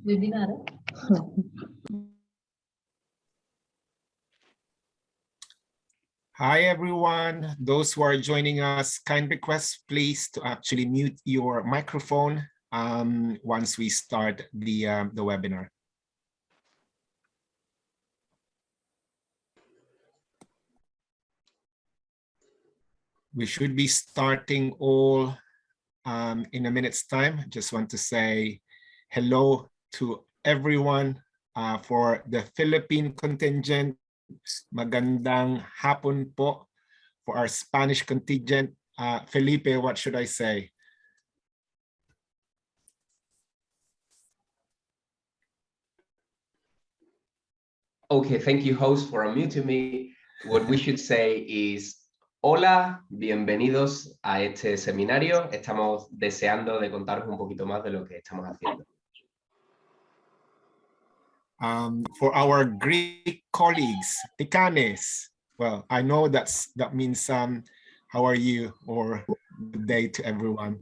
Webinar. Hi, everyone. Those who are joining us, kind request, please, to actually mute your microphone once we start the webinar. We should be starting all in a minute's time. Just want to say hello to everyone for the Philippine contingent. Magandang hapon po for our Spanish contingent. Felipe, what should I say? Okay, thank you, host, for unmuting me. What we should say is, hola, bienvenidos a este seminario. Estamos deseando de contaros un poquito más de lo que estamos haciendo. For our Greek colleagues, Tikanes, well, I know that means how are you, or good day to everyone.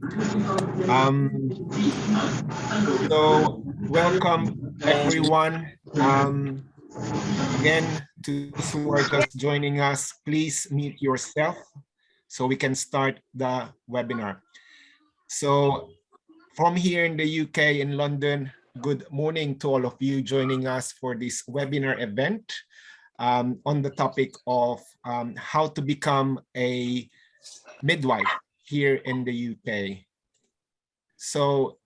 So welcome everyone. Again, to those who are just joining us, please mute yourself so we can start the webinar. So from here in the UK, in London, good morning to all of you joining us for this webinar event on the topic of how to become a midwife here in the UK. So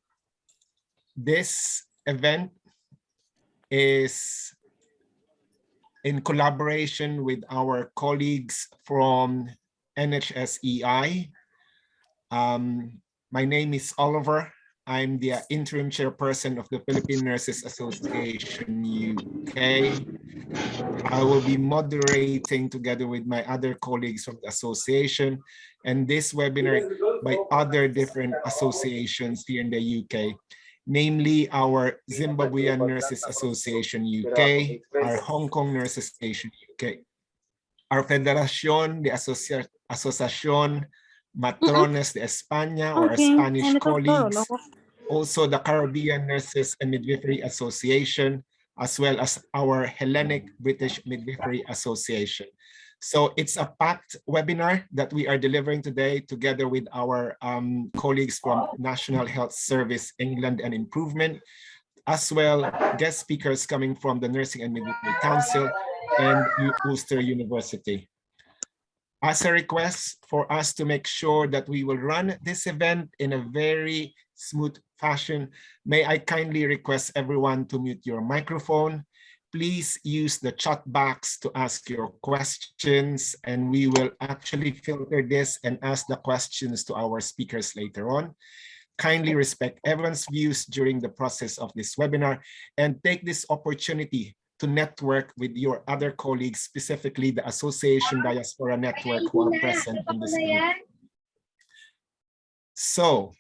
this event is in collaboration with our colleagues from NHSEI. My name is Oliver. I'm the interim chairperson of the Philippine Nurses Association UK. I will be moderating together with my other colleagues from the association and this webinar by other different associations here in the UK, namely our Zimbabwean Nurses Association UK, our Hong Kong Nurses Association UK, our Federación de Asociación Matrones de España, or our Spanish colleagues, also the Caribbean Nurses and Midwifery Association, as well as our Hellenic British Midwifery Association. So it's a packed webinar that we are delivering today together with our colleagues from National Health Service England and Improvement, as well guest speakers coming from the Nursing and Midwifery Council and Ulster University. As a request for us to make sure that we will run this event in a very smooth fashion, may I kindly request everyone to mute your microphone. Please use the chat box to ask your questions, and we will actually filter this and ask the questions to our speakers later on. Kindly respect everyone's views during the process of this webinar and take this opportunity to network with your other colleagues, specifically the Association Diaspora Network who are present in this group. So,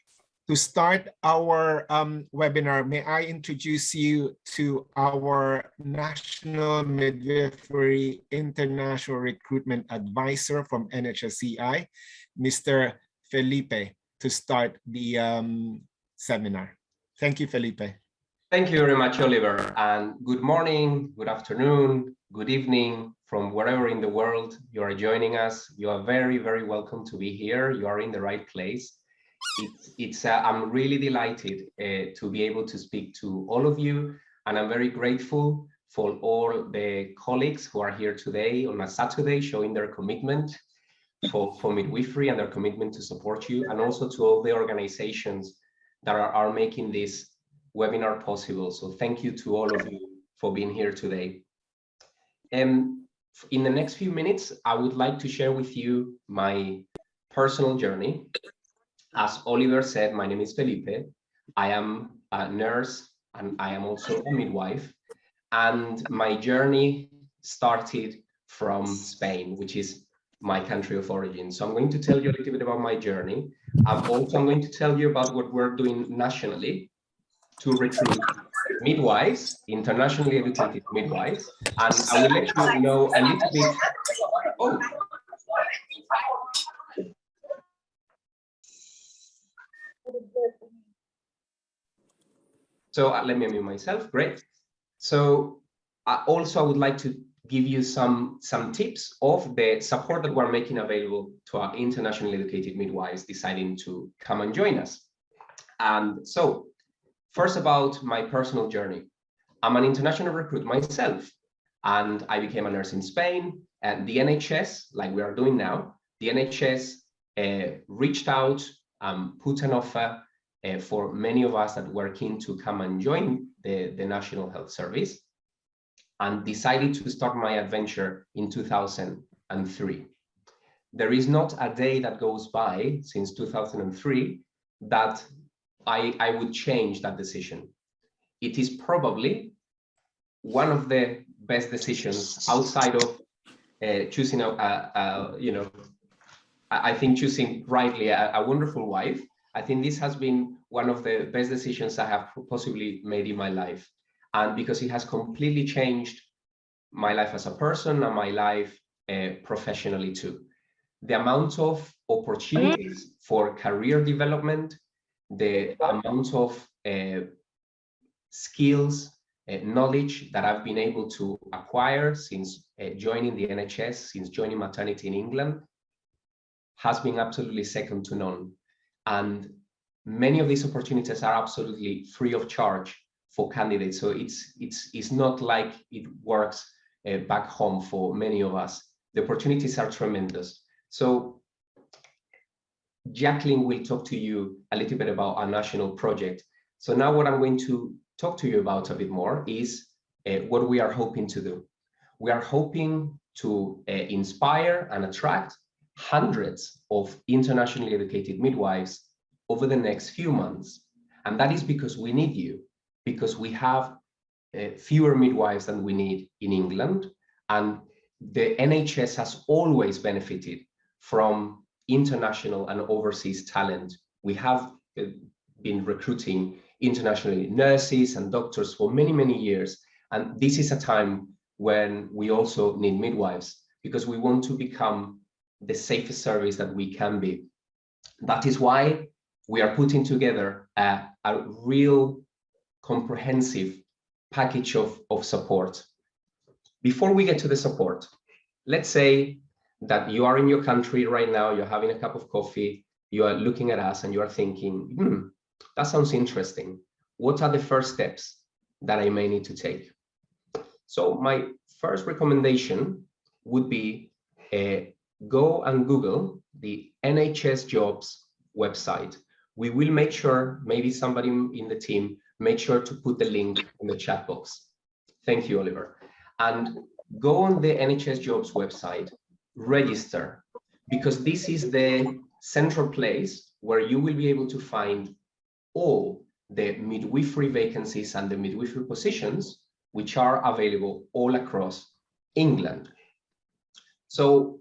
to start our webinar, may I introduce you to our National Midwifery International Recruitment Advisor from NHSEI, Mr. Felipe, to start the seminar. Thank you, Felipe. Thank you very much, Oliver, and good morning, good afternoon, good evening from wherever in the world you are joining us. You are very, very welcome to be here. You are in the right place. I'm really delighted to be able to speak to all of you, and I'm very grateful for all the colleagues who are here today on a Saturday showing their commitment for midwifery and their commitment to support you, and also to all the organizations that are making this webinar possible. So thank you to all of you for being here today. In the next few minutes, I would like to share with you my personal journey As Oliver said, my name is Felipe. I am a nurse and I am also a midwife. And my journey started from Spain, which is my country of origin. So I'm going to tell you a little bit about my journey. I'm going to tell you about what we're doing nationally to recruit midwives, internationally educated midwives. And I will let you know a little bit. Oh. So let me unmute myself. Great. So also, I would like to give you some tips of the support that we're making available to our internationally educated midwives deciding to come and join us. And so first, about my personal journey. I'm an international recruit myself, and I became a nurse in Spain. And the NHS, like we are doing now, the NHS reached out, put an offer for many of us that were keen to come and join the National Health Service, and decided to start my adventure in 2003. There is not a day that goes by since 2003 that I would change that decision. It is probably one of the best decisions outside of choosing I think choosing rightly a wonderful wife. I think this has been one of the best decisions I have possibly made in my life. And because it has completely changed my life as a person and my life professionally too. The amount of opportunities for career development, the amount of skills, knowledge that I've been able to acquire since joining the NHS, since joining maternity in England, has been absolutely second to none. And many of these opportunities are absolutely free of charge for candidates. So it's not like it works back home for many of us. The opportunities are tremendous. So Jacqueline will talk to you a little bit about our national project. So now what I'm going to talk to you about a bit more is what we are hoping to do. We are hoping to inspire and attract hundreds of internationally educated midwives over the next few months. And that is because we need you, because we have fewer midwives than we need in England. And the NHS has always benefited from international and overseas talent. We have been recruiting internationally nurses and doctors for many, many years. And this is a time when we also need midwives, because we want to become the safest service that we can be. That is why we are putting together a real comprehensive package of support. Before we get to the support, let's say that you are in your country right now, you're having a cup of coffee, you are looking at us and you are thinking, that sounds interesting. What are the first steps that I may need to take? So my first recommendation would be go and Google the NHS jobs website. We will make sure, maybe somebody in the team, make sure to put the link in the chat box. Thank you, Oliver. And go on the NHS jobs website, register, because this is the central place where you will be able to find all the midwifery vacancies and the midwifery positions which are available all across England. So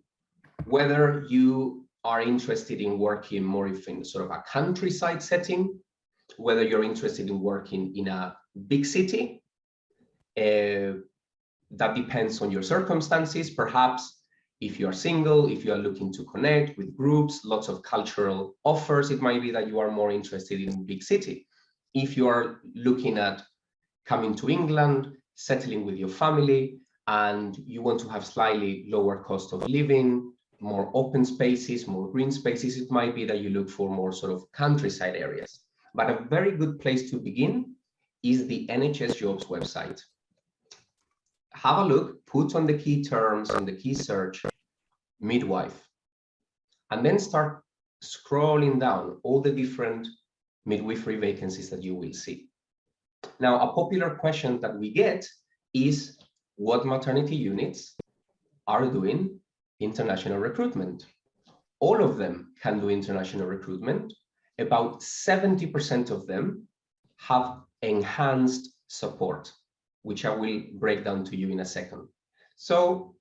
whether you are interested in working more in sort of a countryside setting, whether you're interested in working in a big city, that depends on your circumstances. Perhaps if you're single, if you are looking to connect with groups, lots of cultural offers, it might be that you are more interested in big city. If you are looking at coming to England, settling with your family, and you want to have slightly lower cost of living, more open spaces, more green spaces, it might be that you look for more sort of countryside areas. But a very good place to begin is the NHS jobs website. Have a look, put on the key terms on the key search, midwife, and then start scrolling down all the different midwifery vacancies that you will see. Now, a popular question that we get is what maternity units are doing international recruitment. All of them can do international recruitment. about 70% of them have enhanced support, which I will break down to you in a second. So,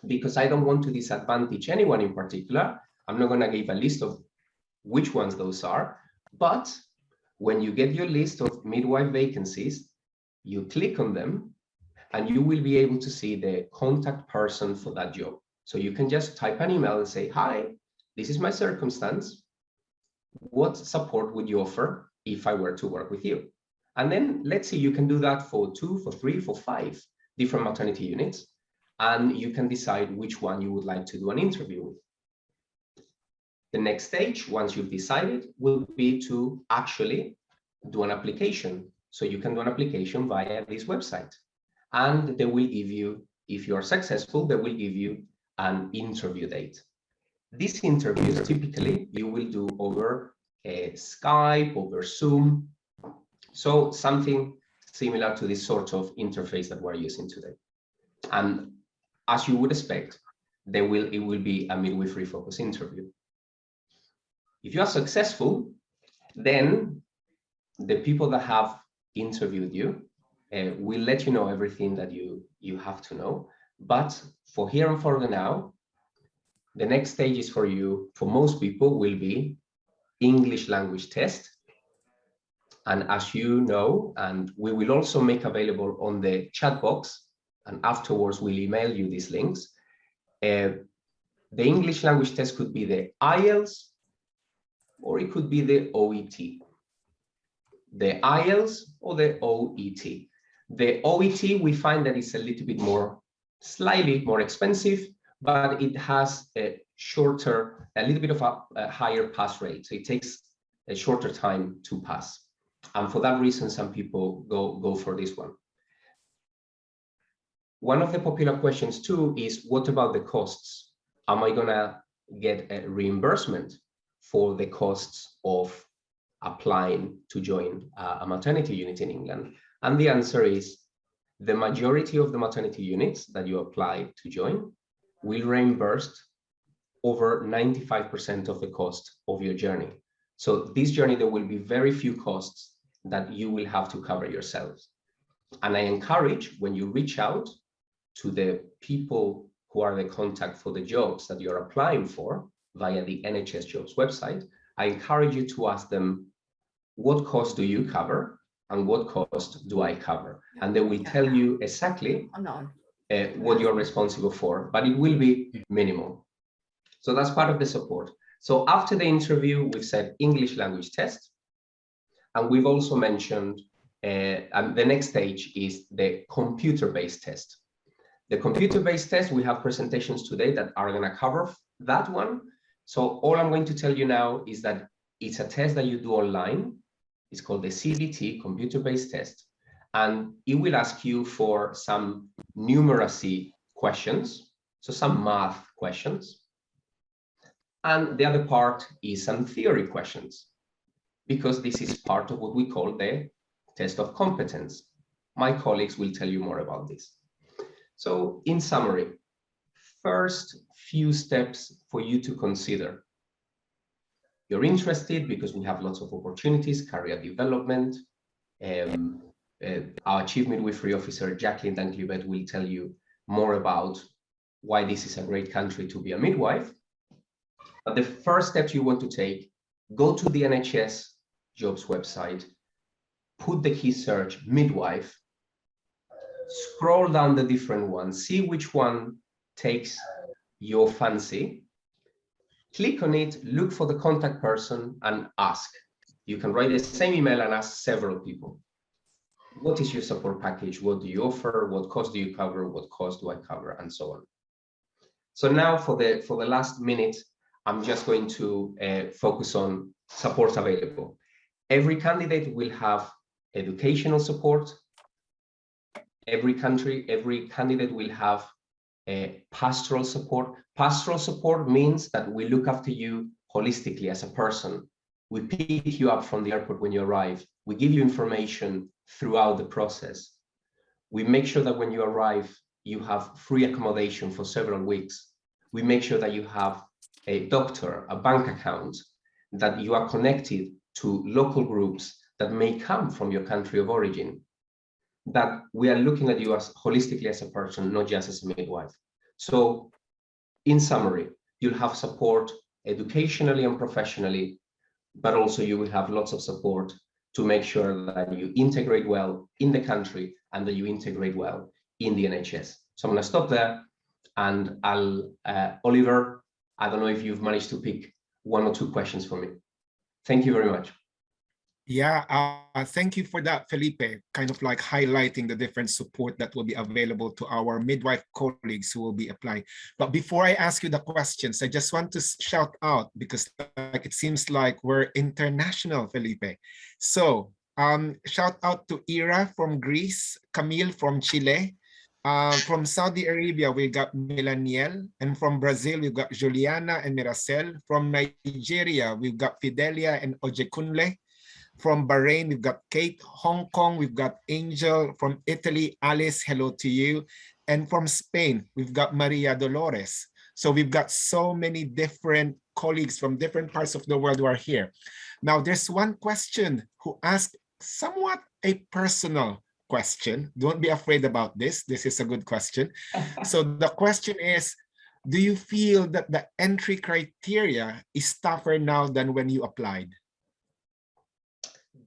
because I don't want to disadvantage anyone in particular, I'm not going to give a list of which ones those are, but when you get your list of midwife vacancies, you click on them and you will be able to see the contact person for that job. So you can just type an email and say, hi, this is my circumstance. What support would you offer if I were to work with you? And then let's see, you can do that for 2, for 3, for 5 different maternity units. And you can decide which one you would like to do an interview with. The next stage, once you've decided, will be to actually do an application. So you can do an application via this website. And they will give you, if you are successful, they will give you an interview date. These interviews, typically, you will do over Skype, over Zoom. So something similar to this sort of interface that we're using today. And as you would expect, it will be a midwifery focused interview. If you are successful, then the people that have interviewed you will let you know everything that you have to know. But for here and for now, the next stages for you, for most people, will be English language test. And as you know, and we will also make available on the chat box, and afterwards we'll email you these links. The English language test could be the IELTS, or it could be the OET. The IELTS or the OET. The OET, we find that it's a little bit more, slightly more expensive, but it has a shorter, a little bit of a higher pass rate. So it takes a shorter time to pass. And for that reason, some people go for this one. One of the popular questions too is, what about the costs? Am I gonna get a reimbursement for the costs of applying to join a maternity unit in England? And the answer is, the majority of the maternity units that you apply to join will reimburse over 95% of the cost of your journey. So this journey, there will be very few costs that you will have to cover yourselves. And I encourage, when you reach out to the people who are the contact for the jobs that you're applying for via the NHS Jobs website, I encourage you to ask them, what cost do you cover and what cost do I cover? And they will tell you exactly what you're responsible for, but it will be minimal. So that's part of the support. So after the interview, we've said English language test, and we've also mentioned, and the next stage is the computer-based test. The computer-based test, we have presentations today that are going to cover that one. So all I'm going to tell you now is that it's a test that you do online. It's called the CBT, computer-based test, and it will ask you for some numeracy questions, so some math questions. And the other part is some theory questions, because this is part of what we call the test of competence. My colleagues will tell you more about this. So in summary, first few steps for you to consider. You're interested because we have lots of opportunities, career development. Our Chief Midwifery Officer, Jacqueline Danclivet, will tell you more about why this is a great country to be a midwife. But the first steps you want to take, go to the NHS Jobs website, put the key search midwife, scroll down the different ones, see which one takes your fancy, click on it, look for the contact person and ask. You can write the same email and ask several people. What is your support package? What do you offer? What cost do you cover? What cost do I cover? And so on. So now for the last minute, I'm just going to focus on support available. Every candidate will have educational support. Every candidate will have pastoral support. Pastoral support means that we look after you holistically as a person. We pick you up from the airport when you arrive. We give you information throughout the process. We make sure that when you arrive, you have free accommodation for several weeks. We make sure that you have a doctor, a bank account, that you are connected to local groups that may come from your country of origin, that we are looking at you as holistically as a person, not just as a midwife. So in summary, you'll have support educationally and professionally, but also you will have lots of support to make sure that you integrate well in the country and that you integrate well in the NHS. So I'm going to stop there, and I'll, Oliver, I don't know if you've managed to pick one or two questions for me. Thank you very much. Yeah, thank you for that, Felipe, kind of like highlighting the different support that will be available to our midwife colleagues who will be applying. But before I ask you the questions, I just want to shout out, because like it seems like we're international, Felipe. So shout out to Ira from Greece, Camille from Chile. From Saudi Arabia, we got Milaniel, and from Brazil, we've got Juliana and Miracel. From Nigeria, we've got Fidelia and Ojekunle. From Bahrain, we've got Kate. Hong Kong, we've got Angel. From Italy, Alice, hello to you. And from Spain, we've got Maria Dolores. So we've got so many different colleagues from different parts of the world who are here. Now, there's one question who asked somewhat a personal question. Don't be afraid about this. This is a good question. So the question is, do you feel that the entry criteria is tougher now than when you applied?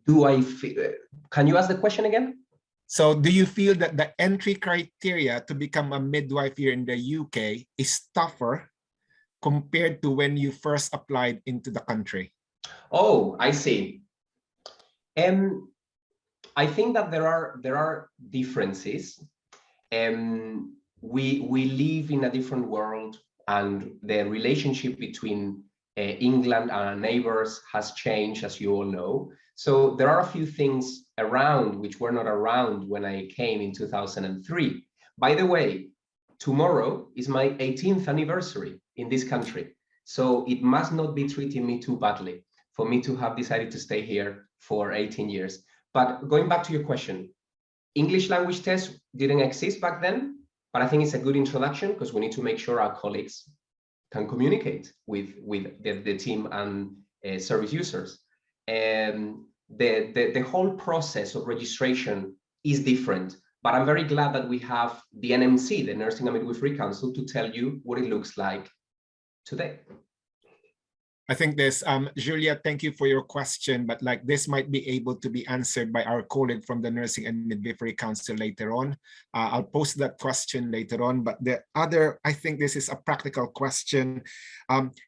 Do I feel, can you ask the question again? So do you feel that the entry criteria to become a midwife here in the UK is tougher compared to when you first applied into the country? Oh, I see. I think that there are differences. We live in a different world, and the relationship between England and our neighbors has changed, as you all know. So there are a few things around which were not around when I came in 2003. By the way, tomorrow is my 18th anniversary in this country. So it must not be treating me too badly for me to have decided to stay here for 18 years. But going back to your question, English language test didn't exist back then, but I think it's a good introduction because we need to make sure our colleagues can communicate with the team and service users. And the whole process of registration is different, but I'm very glad that we have the NMC, the Nursing and Midwifery Council, to tell you what it looks like today. I think this, Julia, thank you for your question, but like this might be able to be answered by our colleague from the Nursing and Midwifery Council later on. I'll post that question later on, but the other, I think this is a practical question.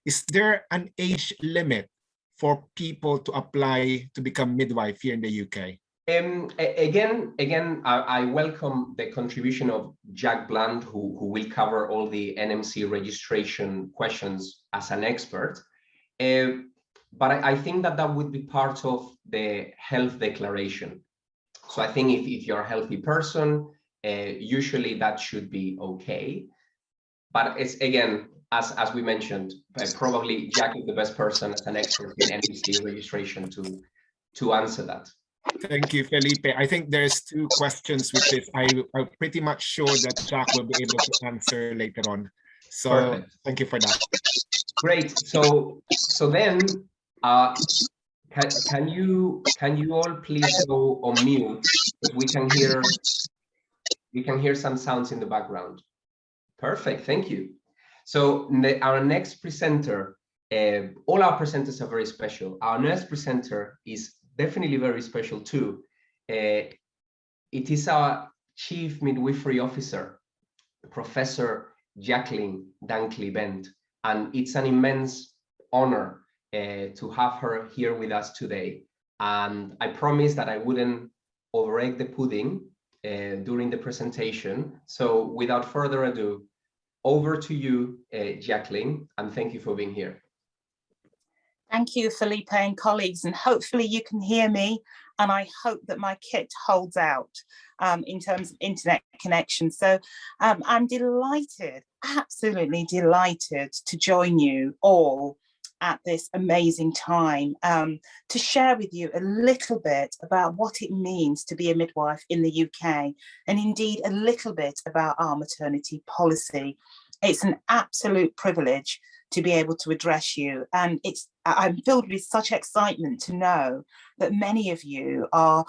Is there an age limit for people to apply to become midwife here in the UK? Again, I welcome the contribution of Jack Blunt, who will cover all the NMC registration questions as an expert. But I think that would be part of the health declaration. So I think if you're a healthy person, usually that should be okay. But it's, again, as we mentioned, probably Jack is the best person as an expert in NMC registration to answer that. Thank you, Felipe. I think there's two questions with this. I'm pretty much sure that Jack will be able to answer later on. So perfect. Thank you for that. Great. So then, can you all please go on mute? We can hear some sounds in the background. Perfect. Thank you. So our next presenter, all our presenters are very special. Our next presenter is definitely very special too. It is our Chief Midwifery Officer, Professor Jacqueline Dunkley-Bent. And it's an immense honor to have her here with us today. And I promised that I wouldn't over-egg the pudding during the presentation. So without further ado, over to you, Jacqueline, and thank you for being here. Thank you, Felipe and colleagues, and hopefully you can hear me, and I hope that my kit holds out in terms of internet connection. So I'm delighted, absolutely delighted to join you all at this amazing time to share with you a little bit about what it means to be a midwife in the UK, and indeed a little bit about our maternity policy. It's an absolute privilege to be able to address you. And I'm filled with such excitement to know that many of you are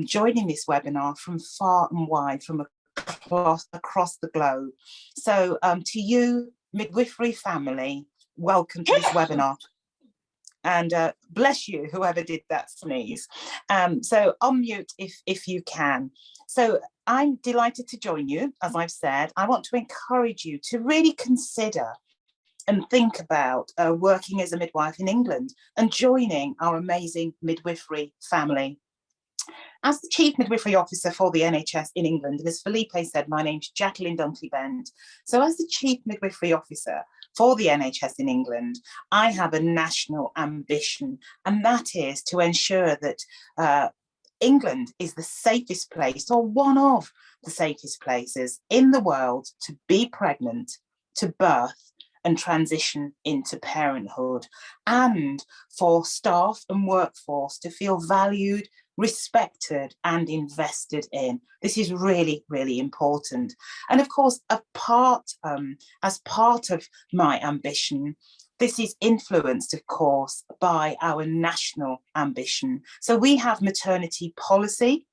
joining this webinar from far and wide, from across the globe. So to you, Midwifery family, welcome to this webinar. And bless you, whoever did that sneeze. So unmute if you can. So I'm delighted to join you, as I've said. I want to encourage you to really consider and think about working as a midwife in England and joining our amazing midwifery family. As the Chief Midwifery Officer for the NHS in England, and as Felipe said, my name's Jacqueline Dunkley-Bent. So as the Chief Midwifery Officer for the NHS in England, I have a national ambition, and that is to ensure that England is the safest place, or one of the safest places in the world, to be pregnant, to birth, and transition into parenthood, and for staff and workforce to feel valued, respected and invested in. This is really, really important. And of course, as part of my ambition, this is influenced, of course, by our national ambition. So we have maternity policy,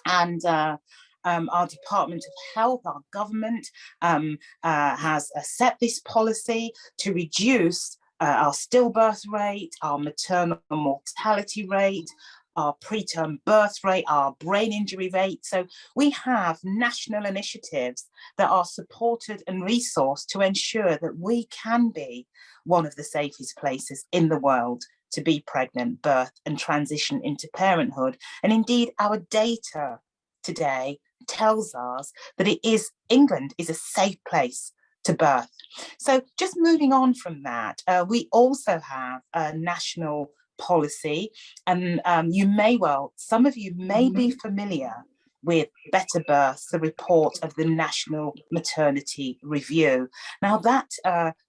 and our Department of Health, our government, has set this policy to reduce our stillbirth rate, our maternal mortality rate, our preterm birth rate, our brain injury rate. So we have national initiatives that are supported and resourced to ensure that we can be one of the safest places in the world to be pregnant, birth and transition into parenthood. And indeed, our data today tells us that England is a safe place to birth. So just moving on from that, we also have a national policy, and some of you may be familiar with Better Births, the report of the National Maternity Review. Now that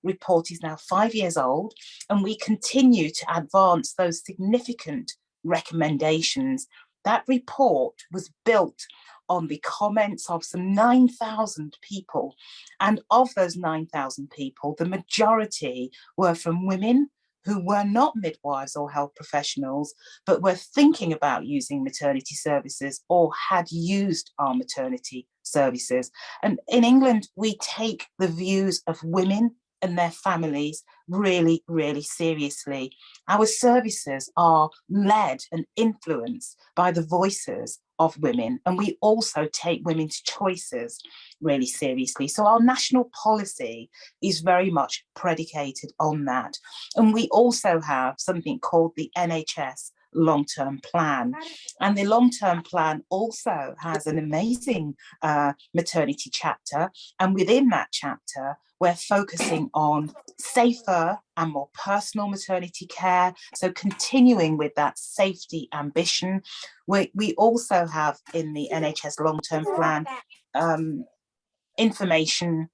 report is now 5 years old, and we continue to advance those significant recommendations. That report was built on the comments of some 9,000 people, and of those 9,000 people, the majority were from women who were not midwives or health professionals, but were thinking about using maternity services or had used our maternity services. And in England, we take the views of women and their families really, really seriously. Our services are led and influenced by the voices of women, and we also take women's choices really seriously. So our national policy is very much predicated on that. And we also have something called the NHS long-term plan, and the long-term plan also has an amazing maternity chapter, and within that chapter we're focusing on safer and more personal maternity care, so continuing with that safety ambition. We also have in the NHS long-term plan information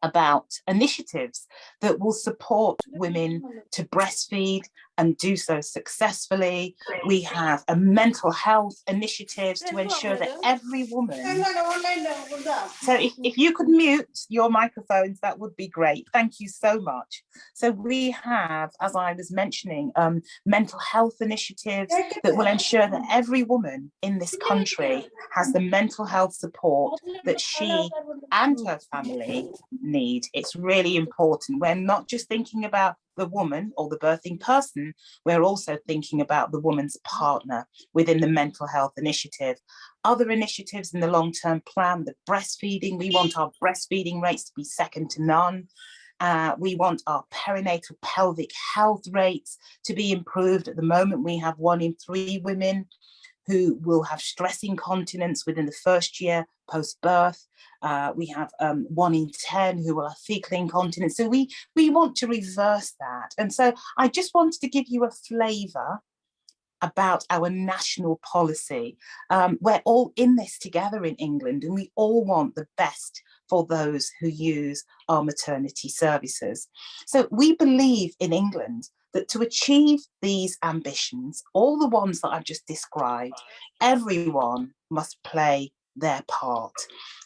about initiatives that will support women to breastfeed and do so successfully. We have a mental health initiatives to ensure that every woman... So if you could mute your microphones, that would be great. Thank you so much. So we have, as I was mentioning, mental health initiatives that will ensure that every woman in this country has the mental health support that she and her family need. It's really important. We're not just thinking about the woman or the birthing person, we're also thinking about the woman's partner within the mental health initiative. Other initiatives in the long-term plan, the breastfeeding, we want our breastfeeding rates to be second to none. We want our perinatal pelvic health rates to be improved. At the moment, we have 1 in 3 women who will have stress incontinence within the first year post-birth. We have 1 in 10 who will have fecal incontinence. So we want to reverse that. And so I just wanted to give you a flavour about our national policy. We're all in this together in England, and we all want the best for those who use our maternity services. So we believe in England that to achieve these ambitions, all the ones that I've just described, everyone must play their part.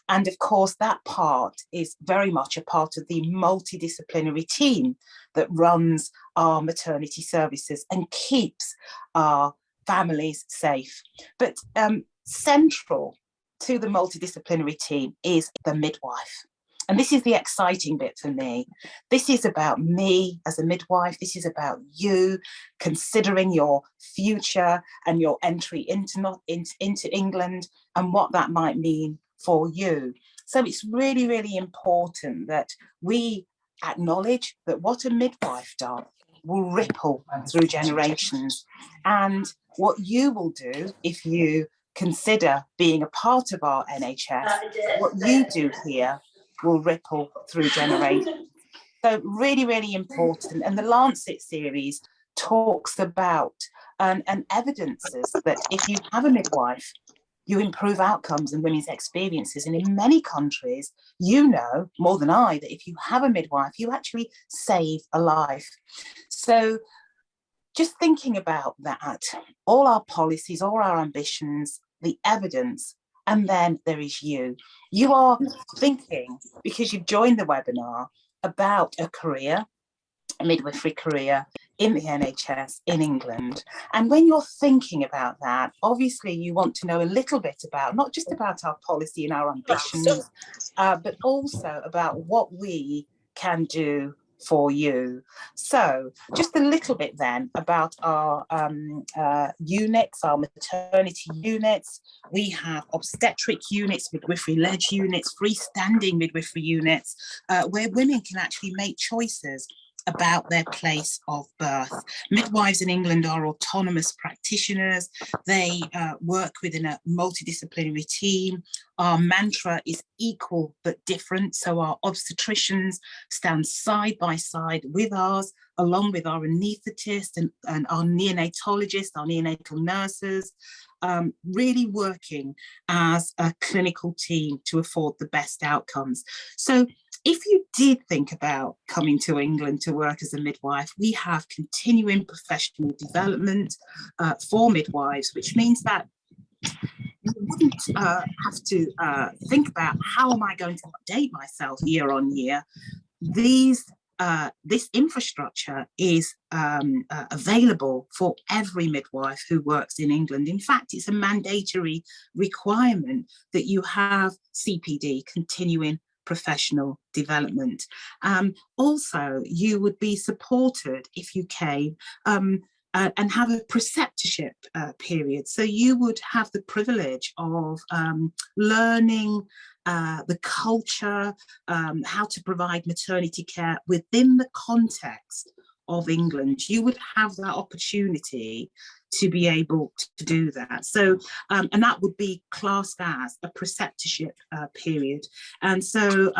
And of course, that part is very much a part of the multidisciplinary team that runs our maternity services and keeps our families safe. But central to the multidisciplinary team is the midwife. And this is the exciting bit for me. This is about me as a midwife. This is about you considering your future and your entry into England and what that might mean for you. So it's really, really important that we acknowledge that what a midwife does will ripple through generations. And what you will do if you consider being a part of our NHS, what you do here will ripple through generations. So really, really important. And the Lancet series talks about and evidences that if you have a midwife, you improve outcomes and women's experiences. And in many countries, you know more than I that if you have a midwife, you actually save a life. So just thinking about that, all our policies, all our ambitions, the evidence, and then there is you. You are thinking, because you've joined the webinar, about a career, a midwifery career in the NHS in England. And when you're thinking about that, obviously you want to know a little bit about, not just about our policy and our ambitions, but also about what we can do for you. So just a little bit then about our units, our maternity units. We have obstetric units, midwifery-led units, freestanding midwifery units, where women can actually make choices about their place of birth. Midwives in England are autonomous practitioners. They work within a multidisciplinary team. Our mantra is equal but different. So our obstetricians stand side by side with ours, along with our anaesthetists and our neonatologists, our neonatal nurses, really working as a clinical team to afford the best outcomes. So if you did think about coming to England to work as a midwife, we have continuing professional development for midwives, which means that you wouldn't have to think about how am I going to update myself year on year. This infrastructure is available for every midwife who works in England. In fact, it's a mandatory requirement that you have CPD, continuing professional development. Also, you would be supported if you came and have a preceptorship period. So you would have the privilege of learning the culture, how to provide maternity care within the context of England. You would have that opportunity to be able to do that. So, and that would be classed as a preceptorship period. And so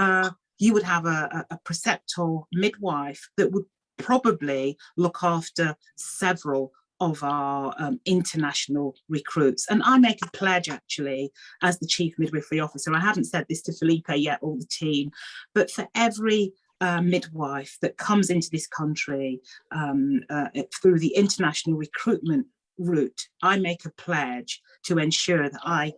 you would have a preceptor midwife that would probably look after several of our international recruits. And I make a pledge actually as the Chief Midwifery Officer. I haven't said this to Felipe yet or the team, but for every midwife that comes into this country through the international recruitment route, I make a pledge to ensure that I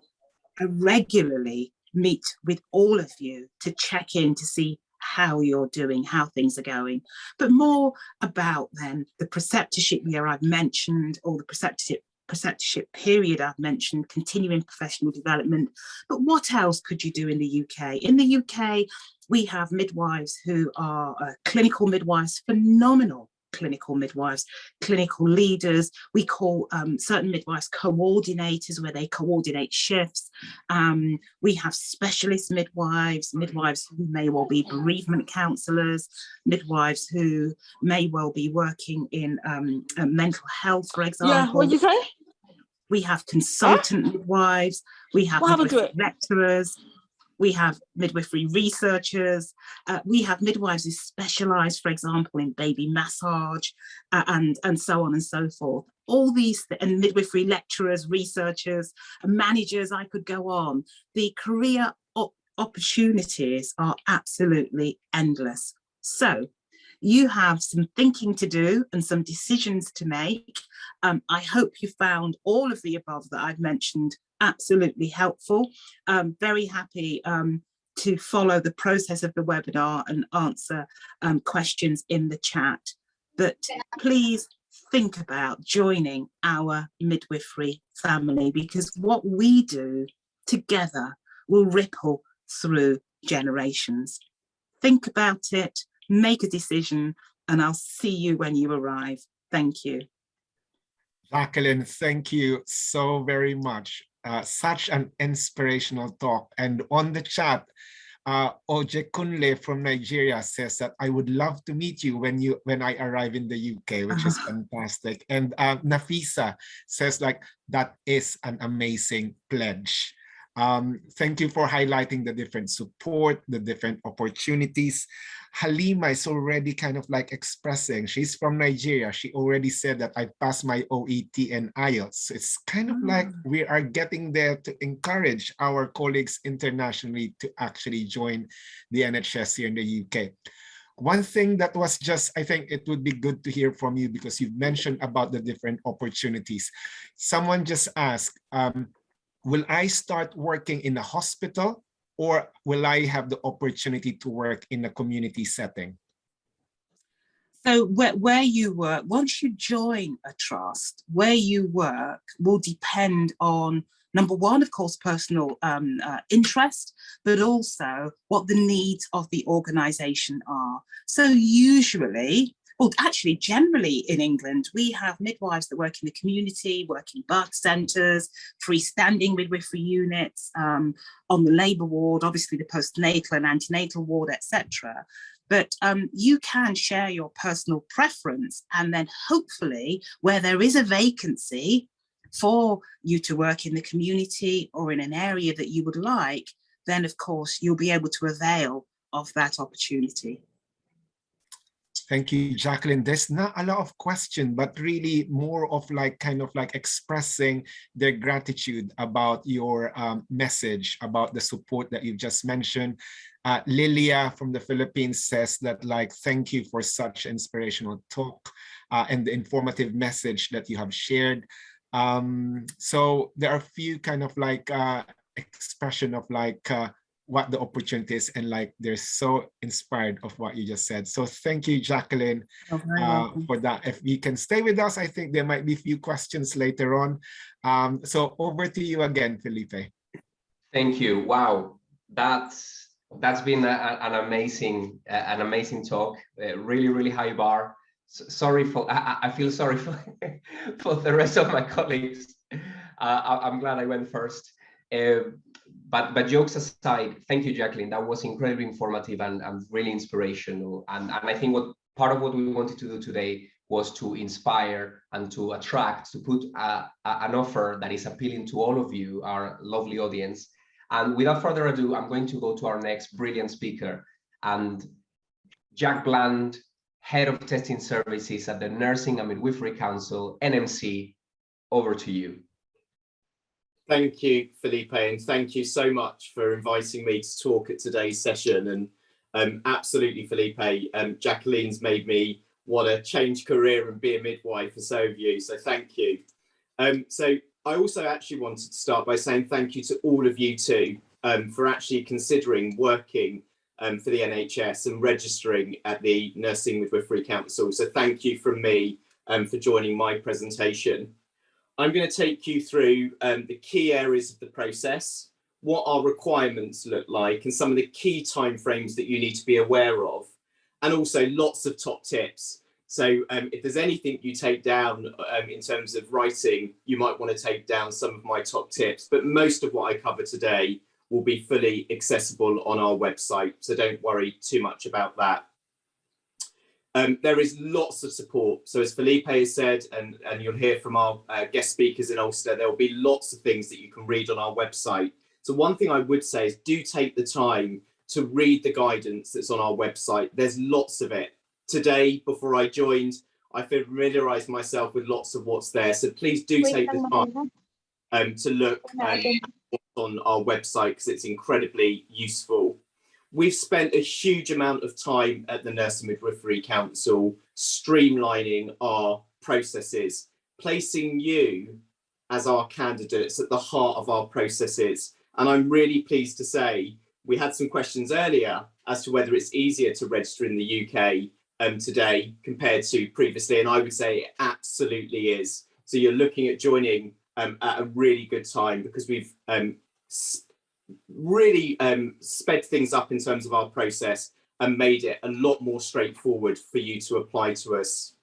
regularly meet with all of you to check in to see how you're doing, how things are going, but more about then the preceptorship year I've mentioned, or the preceptorship period I've mentioned, continuing professional development. But what else could you do in the UK? In the UK, we have midwives who are clinical midwives, phenomenal clinical midwives, clinical leaders. We call certain midwives coordinators, where they coordinate shifts. We have specialist midwives, midwives who may well be bereavement counsellors, midwives who may well be working in mental health, for example. Yeah, what did you say? We have consultant midwives, we have midwifery lecturers, we have midwifery researchers, we have midwives who specialise, for example, in baby massage, and so on and so forth. All these, and midwifery lecturers, researchers, managers, I could go on. The career opportunities are absolutely endless. So You have some thinking to do and some decisions to make. I hope you found all of the above that I've mentioned absolutely helpful. Very happy to follow the process of the webinar and answer questions in the chat. But please think about joining our midwifery family, because what we do together will ripple through generations. Think about it, make a decision, and I'll see you when you arrive. Thank you. Jacqueline, thank you so very much. Such an inspirational talk. And on the chat, Oje Kunle from Nigeria says that I would love to meet you when I arrive in the UK, which is fantastic. And Nafisa says like, that is an amazing pledge. Thank you for highlighting the different support, the different opportunities. Halima is already kind of like expressing, she's from Nigeria. She already said that I passed my OET and IELTS. It's kind of like we are getting there to encourage our colleagues internationally to actually join the NHS here in the UK. One thing that was just, I think it would be good to hear from you, because you've mentioned about the different opportunities. Someone just asked, will I start working in a hospital, or will I have the opportunity to work in a community setting? So where you work, once you join a trust, where you work will depend on, number one, of course, personal interest, but also what the needs of the organisation are. So usually, well, actually, generally in England, we have midwives that work in the community, work in birth centres, freestanding midwifery units, on the labour ward, obviously the postnatal and antenatal ward, etc. But you can share your personal preference, and then hopefully where there is a vacancy for you to work in the community or in an area that you would like, then of course you'll be able to avail of that opportunity. Thank you, Jacqueline. There's not a lot of question, but really more of like kind of like expressing their gratitude about your message, about the support that you've just mentioned. Lilia from the Philippines says that like, thank you for such inspirational talk and the informative message that you have shared. So there are a few kind of like expression of like what the opportunity is, and like they're so inspired of what you just said. So thank you, Jacqueline, for that. If you can stay with us, I think there might be a few questions later on. So over to you again, Felipe. Thank you. Wow, that's been an amazing talk. Really high bar. Sorry for I feel sorry for for the rest of my colleagues. I'm glad I went first. But jokes aside, thank you, Jacqueline. That was incredibly informative and really inspirational. And I think part of what we wanted to do today was to inspire and to attract, to put an offer that is appealing to all of you, our lovely audience. And without further ado, I'm going to go to our next brilliant speaker, and Jack Bland, Head of Testing Services at the Nursing and Midwifery Council, NMC. Over to you. Thank you, Felipe, and thank you so much for inviting me to talk at today's session. And absolutely, Felipe, Jacqueline's made me want to change career and be a midwife, and so have you, so thank you. So I also actually wanted to start by saying thank you to all of you too for actually considering working for the NHS and registering at the Nursing Midwifery Council. So thank you from me for joining my presentation. I'm going to take you through the key areas of the process, what our requirements look like, and some of the key timeframes that you need to be aware of, and also lots of top tips. So if there's anything you take down in terms of writing, you might want to take down some of my top tips, but most of what I cover today will be fully accessible on our website, so don't worry too much about that. There is lots of support. So as Felipe has said, and you'll hear from our guest speakers in Ulster, there will be lots of things that you can read on our website. So one thing I would say is do take the time to read the guidance that's on our website. There's lots of it. Today, before I joined, I familiarised myself with lots of what's there. So please do take the time to look on our website, because it's incredibly useful. we've spent a huge amount of time at the Nurse and Midwifery Council streamlining our processes, placing you as our candidates at the heart of our processes. And I'm really pleased to say we had some questions earlier as to whether it's easier to register in the UK today compared to previously, and I would say it absolutely is. So you're looking at joining at a really good time, because we've really sped things up in terms of our process and made it a lot more straightforward for you to apply to us.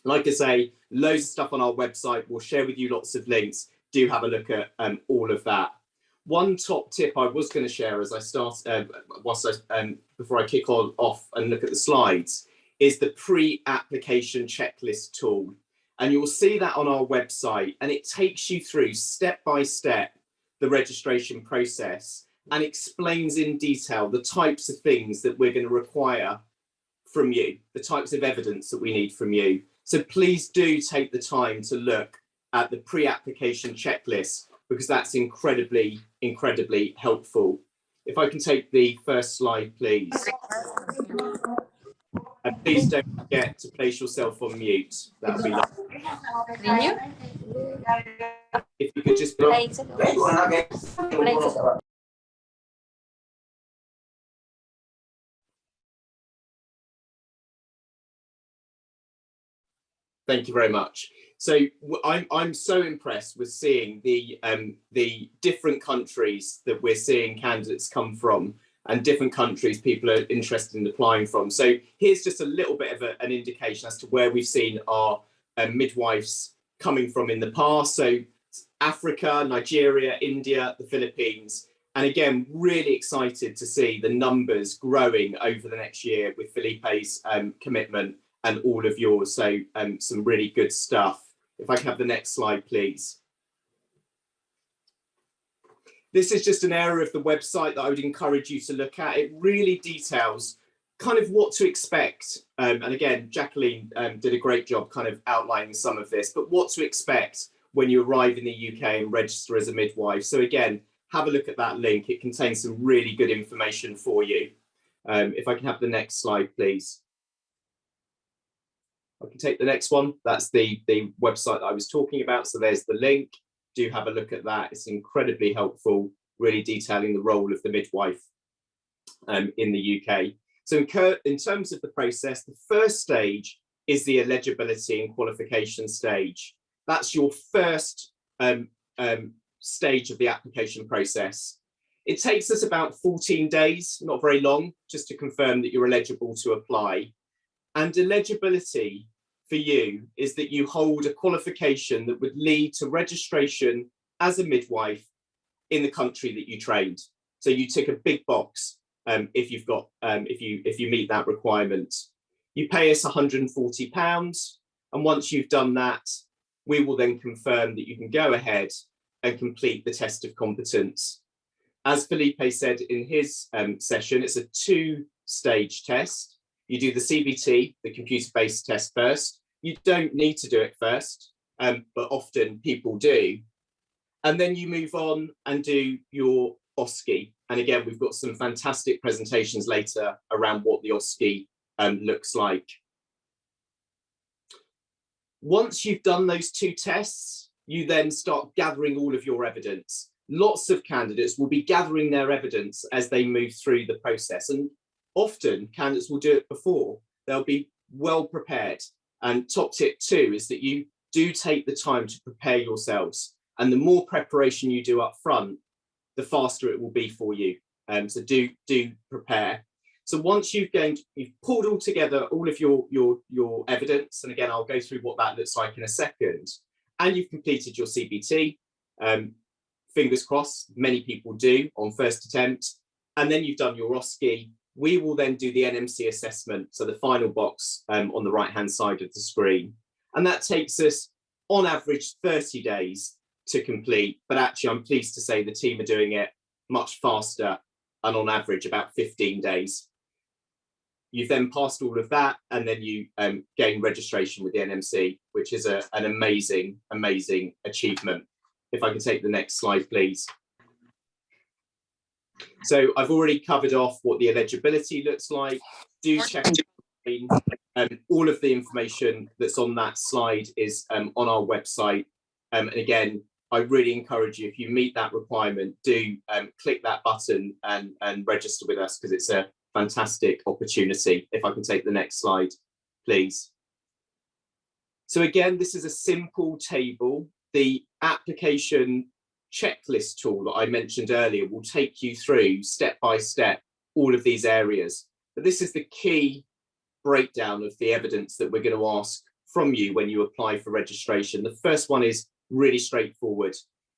Like I say, loads of stuff on our website. We'll share with you lots of links. Do have a look at all of that. One top tip I was going to share as I start, before I kick on off and look at the slides, is the pre-application checklist tool. And you'll see that on our website, and it takes you through step by step the registration process and explains in detail the types of things that we're going to require from you, the types of evidence that we need from you. So please do take the time to look at the pre-application checklist, because that's incredibly, incredibly helpful. If I can take the first slide, please. And please don't forget to place yourself on mute. That would be lovely. If you could just Thank you very much. So I'm so impressed with seeing the different countries that we're seeing candidates come from, and different countries people are interested in applying from. So here's just a little bit of an indication as to where we've seen our midwives coming from in the past. So Africa, Nigeria, India, the Philippines. And again, really excited to see the numbers growing over the next year with Felipe's commitment and all of yours. So some really good stuff. If I can have the next slide, please. This is just an area of the website that I would encourage you to look at. It really details kind of what to expect. And again, Jacqueline did a great job kind of outlining some of this, but what to expect when you arrive in the UK and register as a midwife. So again, have a look at that link. It contains some really good information for you. If I can have the next slide, please. I can take the next one. That's the website that I was talking about. So there's the link. Do have a look at that. It's incredibly helpful, really detailing the role of the midwife in the UK. So in terms of the process, the first stage is the eligibility and qualification stage. That's your first stage of the application process. It takes us about 14 days, not very long, just to confirm that you're eligible to apply. And eligibility for you is that you hold a qualification that would lead to registration as a midwife in the country that you trained. So you tick a big box if you've got if you meet that requirement. You pay us £140, and once you've done that, we will then confirm that you can go ahead and complete the test of competence. As Felipe said in his session, it's a two-stage test. You do the CBT, the computer-based test first. You don't need to do it first, but often people do. And then you move on and do your OSCE. And again, we've got some fantastic presentations later around what the OSCE looks like. Once you've done those two tests, you then start gathering all of your evidence. Lots of candidates will be gathering their evidence as they move through the process. And often candidates will do it before. They'll be well prepared. And top tip 2 is that you do take the time to prepare yourselves. And the more preparation you do up front, the faster it will be for you. So do prepare. So once you've pulled all together all of your evidence, and again, I'll go through what that looks like in a second, and you've completed your CBT, fingers crossed, many people do on first attempt, and then you've done your OSCE, we will then do the NMC assessment, so the final box on the right-hand side of the screen. And that takes us, on average, 30 days to complete, but actually I'm pleased to say the team are doing it much faster, and on average about 15 days. You've then passed all of that, and then you gain registration with the NMC, which is an amazing, amazing achievement. If I could take the next slide, please. So I've already covered off what the eligibility looks like. Do check all of the information that's on that slide is on our website. And again, I really encourage you, if you meet that requirement, do click that button and register with us, because it's a fantastic opportunity. If I can take the next slide, please. So again, this is a simple table. The application checklist tool that I mentioned earlier will take you through step by step all of these areas. But this is the key breakdown of the evidence that we're going to ask from you when you apply for registration. The first one is really straightforward.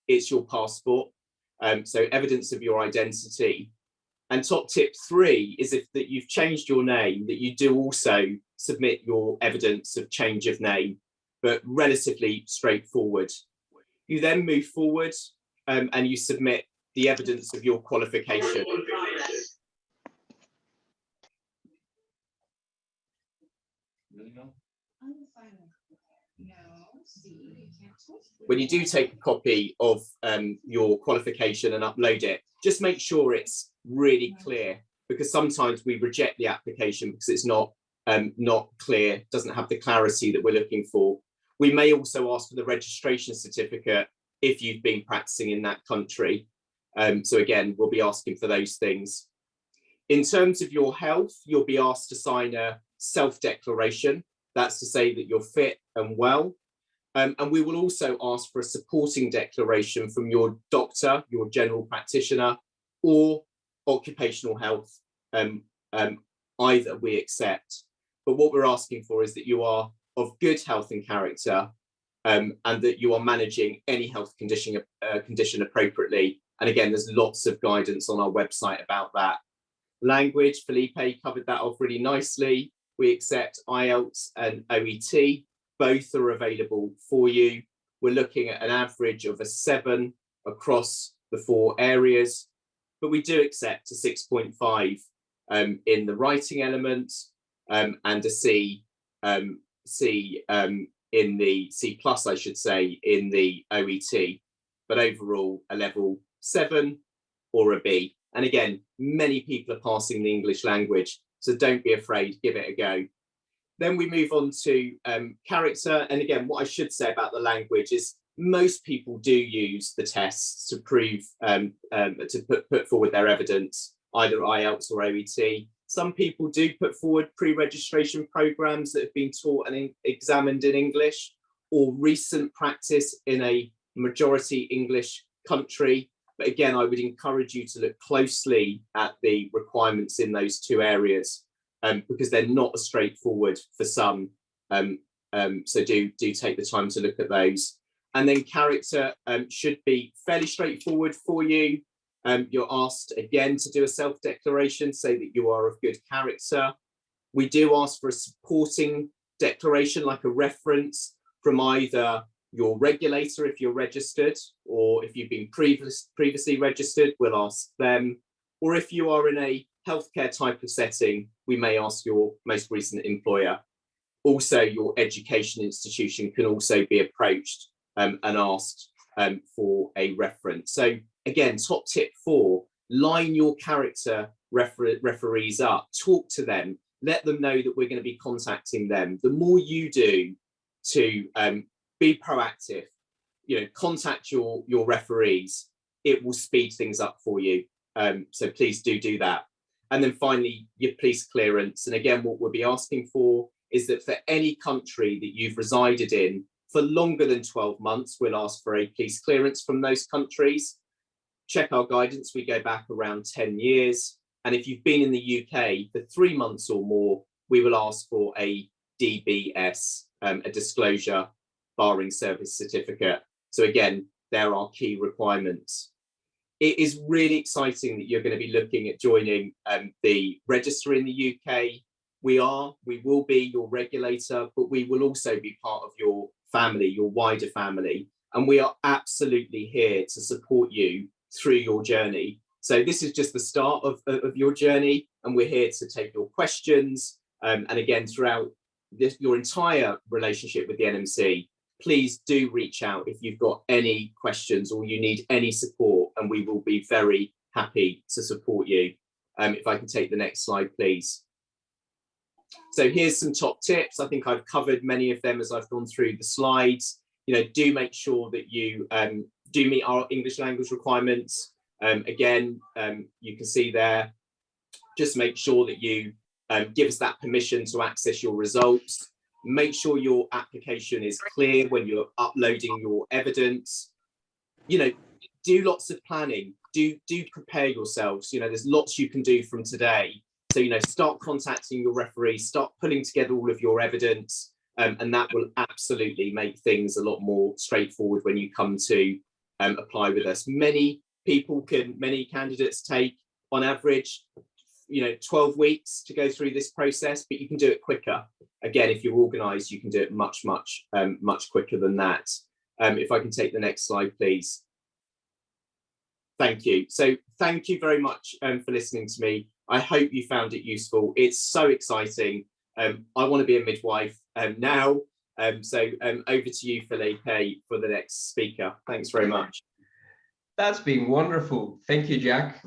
It's your passport, so evidence of your identity. And top tip 3 is if that you've changed your name, that you do also submit your evidence of change of name, but relatively straightforward. You then move forward and you submit the evidence of your qualification. When you do take a copy of your qualification and upload it, just make sure it's really clear, because sometimes we reject the application because it's not clear, doesn't have the clarity that we're looking for. We may also ask for the registration certificate if you've been practicing in that country. So again, we'll be asking for those things. In terms of your health, you'll be asked to sign a self-declaration. That's to say that you're fit and well. And we will also ask for a supporting declaration from your doctor, your general practitioner, or occupational health. Either we accept. But what we're asking for is that you are of good health and character, and that you are managing any health condition appropriately. And again, there's lots of guidance on our website about that. Language, Felipe covered that off really nicely. We accept IELTS and OET. Both are available for you. We're looking at an average of a 7 across the 4 areas, but we do accept a 6.5 in the writing element, and a C in the C+, I should say, in the OET, but overall a level 7 or a B. And again, many people are passing the English language, so don't be afraid, give it a go. Then we move on to character. And again, what I should say about the language is most people do use the tests to prove, to put forward their evidence, either IELTS or OET. Some people do put forward pre-registration programs that have been taught and examined in English, or recent practice in a majority English country. But again, I would encourage you to look closely at the requirements in those 2 areas, because they're not as straightforward for some. So do take the time to look at those. And then character should be fairly straightforward for you. You're asked again to do a self-declaration, say that you are of good character. We do ask for a supporting declaration, like a reference from either your regulator if you're registered, or if you've been previously registered, we'll ask them. Or if you are in a healthcare type of setting, we may ask your most recent employer. Also, your education institution can also be approached and asked for a reference. So again, top tip 4, line your character referees up, talk to them, let them know that we're going to be contacting them. The more you do to be proactive, contact your referees, it will speed things up for you. So please do that. And then finally, your police clearance. And again, what we'll be asking for is that for any country that you've resided in for longer than 12 months, we'll ask for a police clearance from those countries. Check our guidance, we go back around 10 years. And if you've been in the UK for 3 months or more, we will ask for a DBS, a disclosure barring service certificate. So again, there are key requirements. It is really exciting that you're going to be looking at joining the register in the UK. We will be your regulator, but we will also be part of your family, your wider family. And we are absolutely here to support you through your journey. So this is just the start of your journey, and we're here to take your questions. And again, throughout your entire relationship with the NMC, please do reach out if you've got any questions or you need any support, and we will be very, happy to support you. If I can take the next slide, please. So here's some top tips. I think I've covered many of them as I've gone through the slides. You know, do make sure that you do meet our English language requirements. Again, you can see there, just make sure that you give us that permission to access your results. Make sure your application is clear when you're uploading your evidence. You know, do lots of planning. Do prepare yourselves. You know, there's lots you can do from today. So, you know, start contacting your referee, start pulling together all of your evidence, and that will absolutely make things a lot more straightforward when you come to apply with us. Many candidates take, on average, you know, 12 weeks to go through this process, but you can do it quicker. Again, if you're organised, you can do it much quicker than that. If I can take the next slide, please. Thank you. So thank you very much for listening to me. I hope you found it useful. It's so exciting. I want to be a midwife now. So over to you, Felipe, for the next speaker. Thanks very much. That's been wonderful. Thank you, Jack.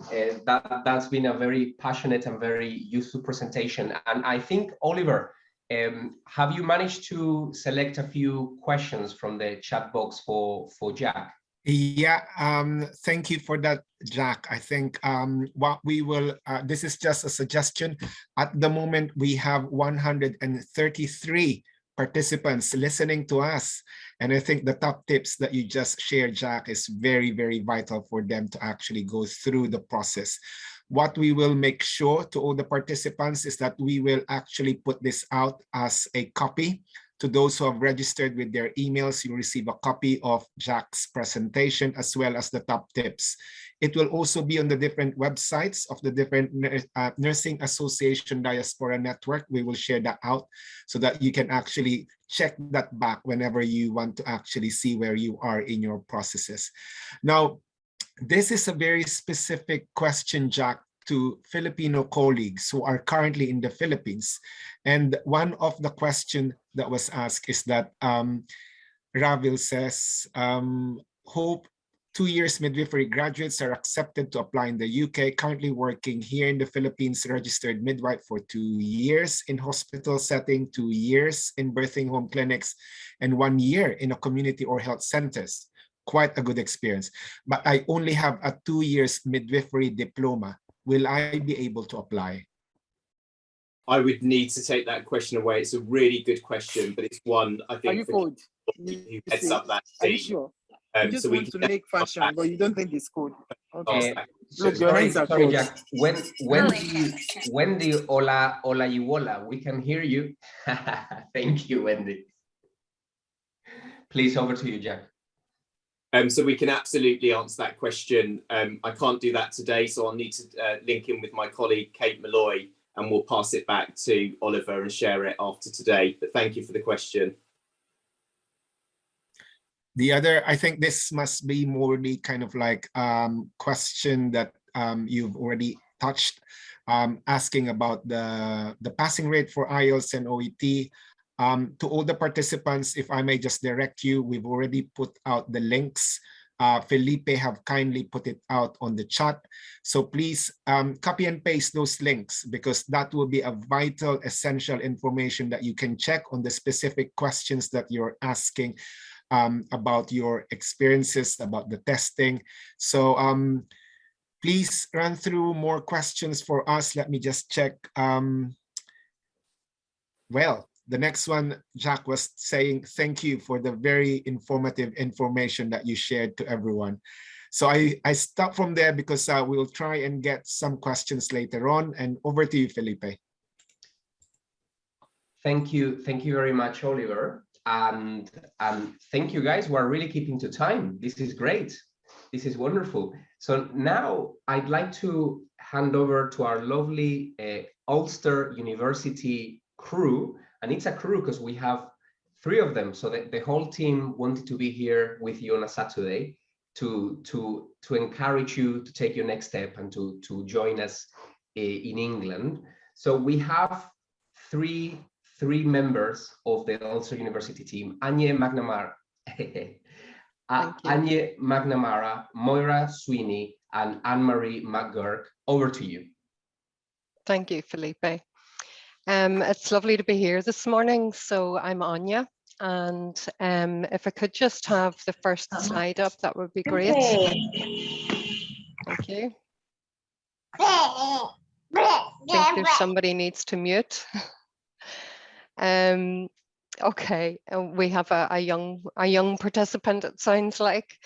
That's been a very passionate and very useful presentation. And I think, Oliver, have you managed to select a few questions from the chat box for Jack? Yeah, thank you for that, Jack. I think what we will, this is just a suggestion. At the moment, we have 133 participants listening to us. And I think the top tips that you just shared, Jack, is very, very vital for them to actually go through the process. What we will make sure to all the participants is that we will actually put this out as a copy. To those who have registered with their emails, you'll receive a copy of Jack's presentation as well as the top tips. It will also be on the different websites of the different Nursing Association Diaspora Network. We will share that out so that you can actually check that back whenever you want to actually see where you are in your processes. Now, this is a very specific question, Jack, to Filipino colleagues who are currently in the Philippines. And one of the questions that was asked is that Ravil says, hope 2 years midwifery graduates are accepted to apply in the UK, currently working here in the Philippines, registered midwife for 2 years in hospital setting, 2 years in birthing home clinics, and 1 year in a community or health centers. Quite a good experience. But I only have a 2 years midwifery diploma. Will I be able to apply? I would need to take that question away. It's a really good question, but it's one I think who heads up that team. Sure? You just So want to make fashion, but you don't think it's code. Okay. Look, sorry, Jack. Wendy, hola, hola, we can hear you. Thank you, Wendy. Please, over to you, Jack. So we can absolutely answer that question. I can't do that today, so I'll need to link in with my colleague, Kate Malloy, and we'll pass it back to Oliver and share it after today. But thank you for the question. The other, I think this must be more the kind of like question that you've already touched, asking about the passing rate for IELTS and OET. To all the participants, if I may just direct you, we've already put out the links. Felipe have kindly put it out on the chat. So please copy and paste those links, because that will be a vital, essential information that you can check on the specific questions that you're asking about your experiences, about the testing. So please run through more questions for us. Let me just check. Well, the next one, Jack was saying, thank you for the very informative information that you shared to everyone. So I stop from there because we'll try and get some questions later on. And over to you, Felipe. Thank you very much, Oliver. And thank you guys who are really keeping to time. This is great. This is wonderful. So now I'd like to hand over to our lovely Ulster University crew. And it's a crew because we have 3 of them. So the whole team wanted to be here with you on a Saturday to encourage you to take your next step and to join us in England. So we have three members of the Ulster University team. Anya McNamara, Anya McNamara, Moira Sweeney, and Anne-Marie McGurk, over to you. Thank you, Felipe. It's lovely to be here this morning. So I'm Anya, and if I could just have the first slide up, that would be great. Thank you. I think there's somebody needs to mute. Okay, we have a young participant, it sounds like.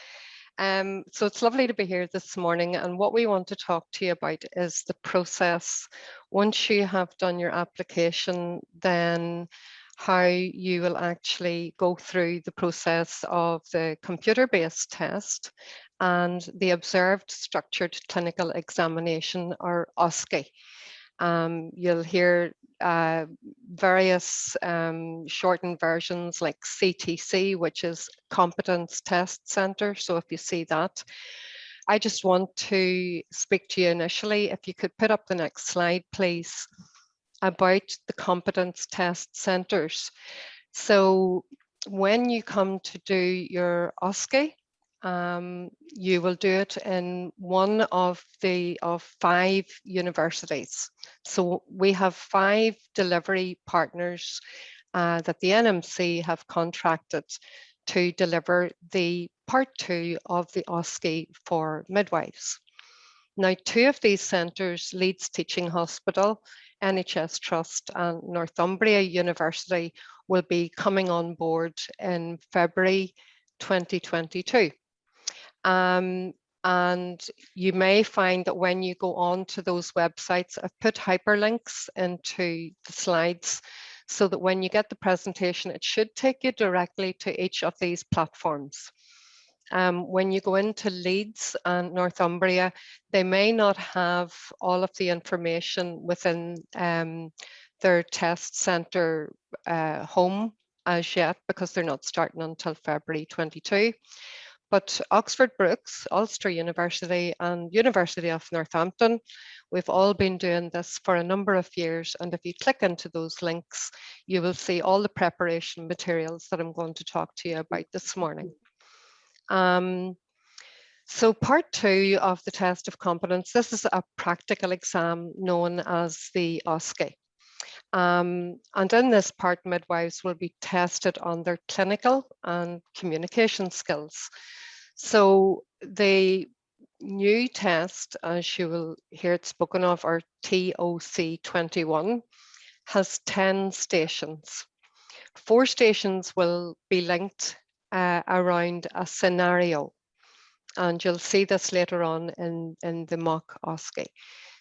So it's lovely to be here this morning, and what we want to talk to you about is the process. Once you have done your application, then how you will actually go through the process of the computer-based test and the observed structured clinical examination, or OSCE. You'll hear various shortened versions like CTC, which is Competence Test Center. So if you see that, I just want to speak to you initially, if you could put up the next slide, please, about the Competence Test Centers. So when you come to do your OSCE, you will do it in one of 5 universities. So we have 5 delivery partners that the NMC have contracted to deliver the part 2 of the OSCE for midwives. Now, 2 of these centres, Leeds Teaching Hospital, NHS Trust and Northumbria University, will be coming on board in February 2022. And you may find that when you go on to those websites, I've put hyperlinks into the slides so that when you get the presentation, it should take you directly to each of these platforms. When you go into Leeds and Northumbria, they may not have all of the information within their test centre home as yet, because they're not starting until February 22. But Oxford Brookes, Ulster University and University of Northampton, we've all been doing this for a number of years. And if you click into those links, you will see all the preparation materials that I'm going to talk to you about this morning. So part 2 of the test of competence, this is a practical exam known as the OSCE. And in this part, midwives will be tested on their clinical and communication skills. So the new test, as you will hear it spoken of, or TOC 21, has 10 stations. 4 stations will be linked around a scenario. And you'll see this later on in the mock OSCE.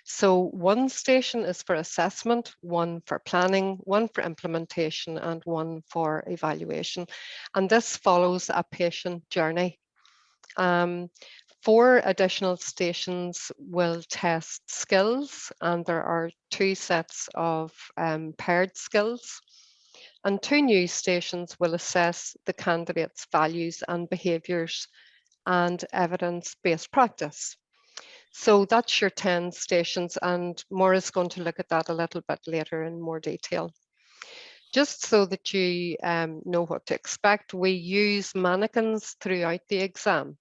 So 1 station is for assessment, 1 for planning, 1 for implementation, and 1 for evaluation. And this follows a patient journey. 4 additional stations will test skills, and there are 2 sets of paired skills. And 2 new stations will assess the candidate's values and behaviours and evidence-based practice. So that's your 10 stations, and Maura's going to look at that a little bit later in more detail. Just so that you know what to expect, we use mannequins throughout the exam.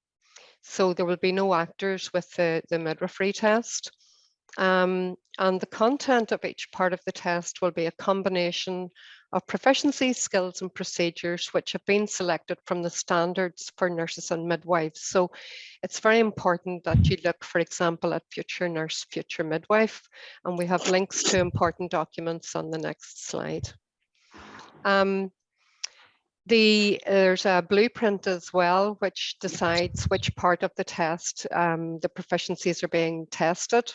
So there will be no actors with the midwifery test. And the content of each part of the test will be a combination of proficiency, skills and procedures which have been selected from the standards for nurses and midwives. So it's very important that you look, for example, at Future Nurse, Future Midwife, and we have links to important documents on the next slide. There's a blueprint as well, which decides which part of the test the proficiencies are being tested.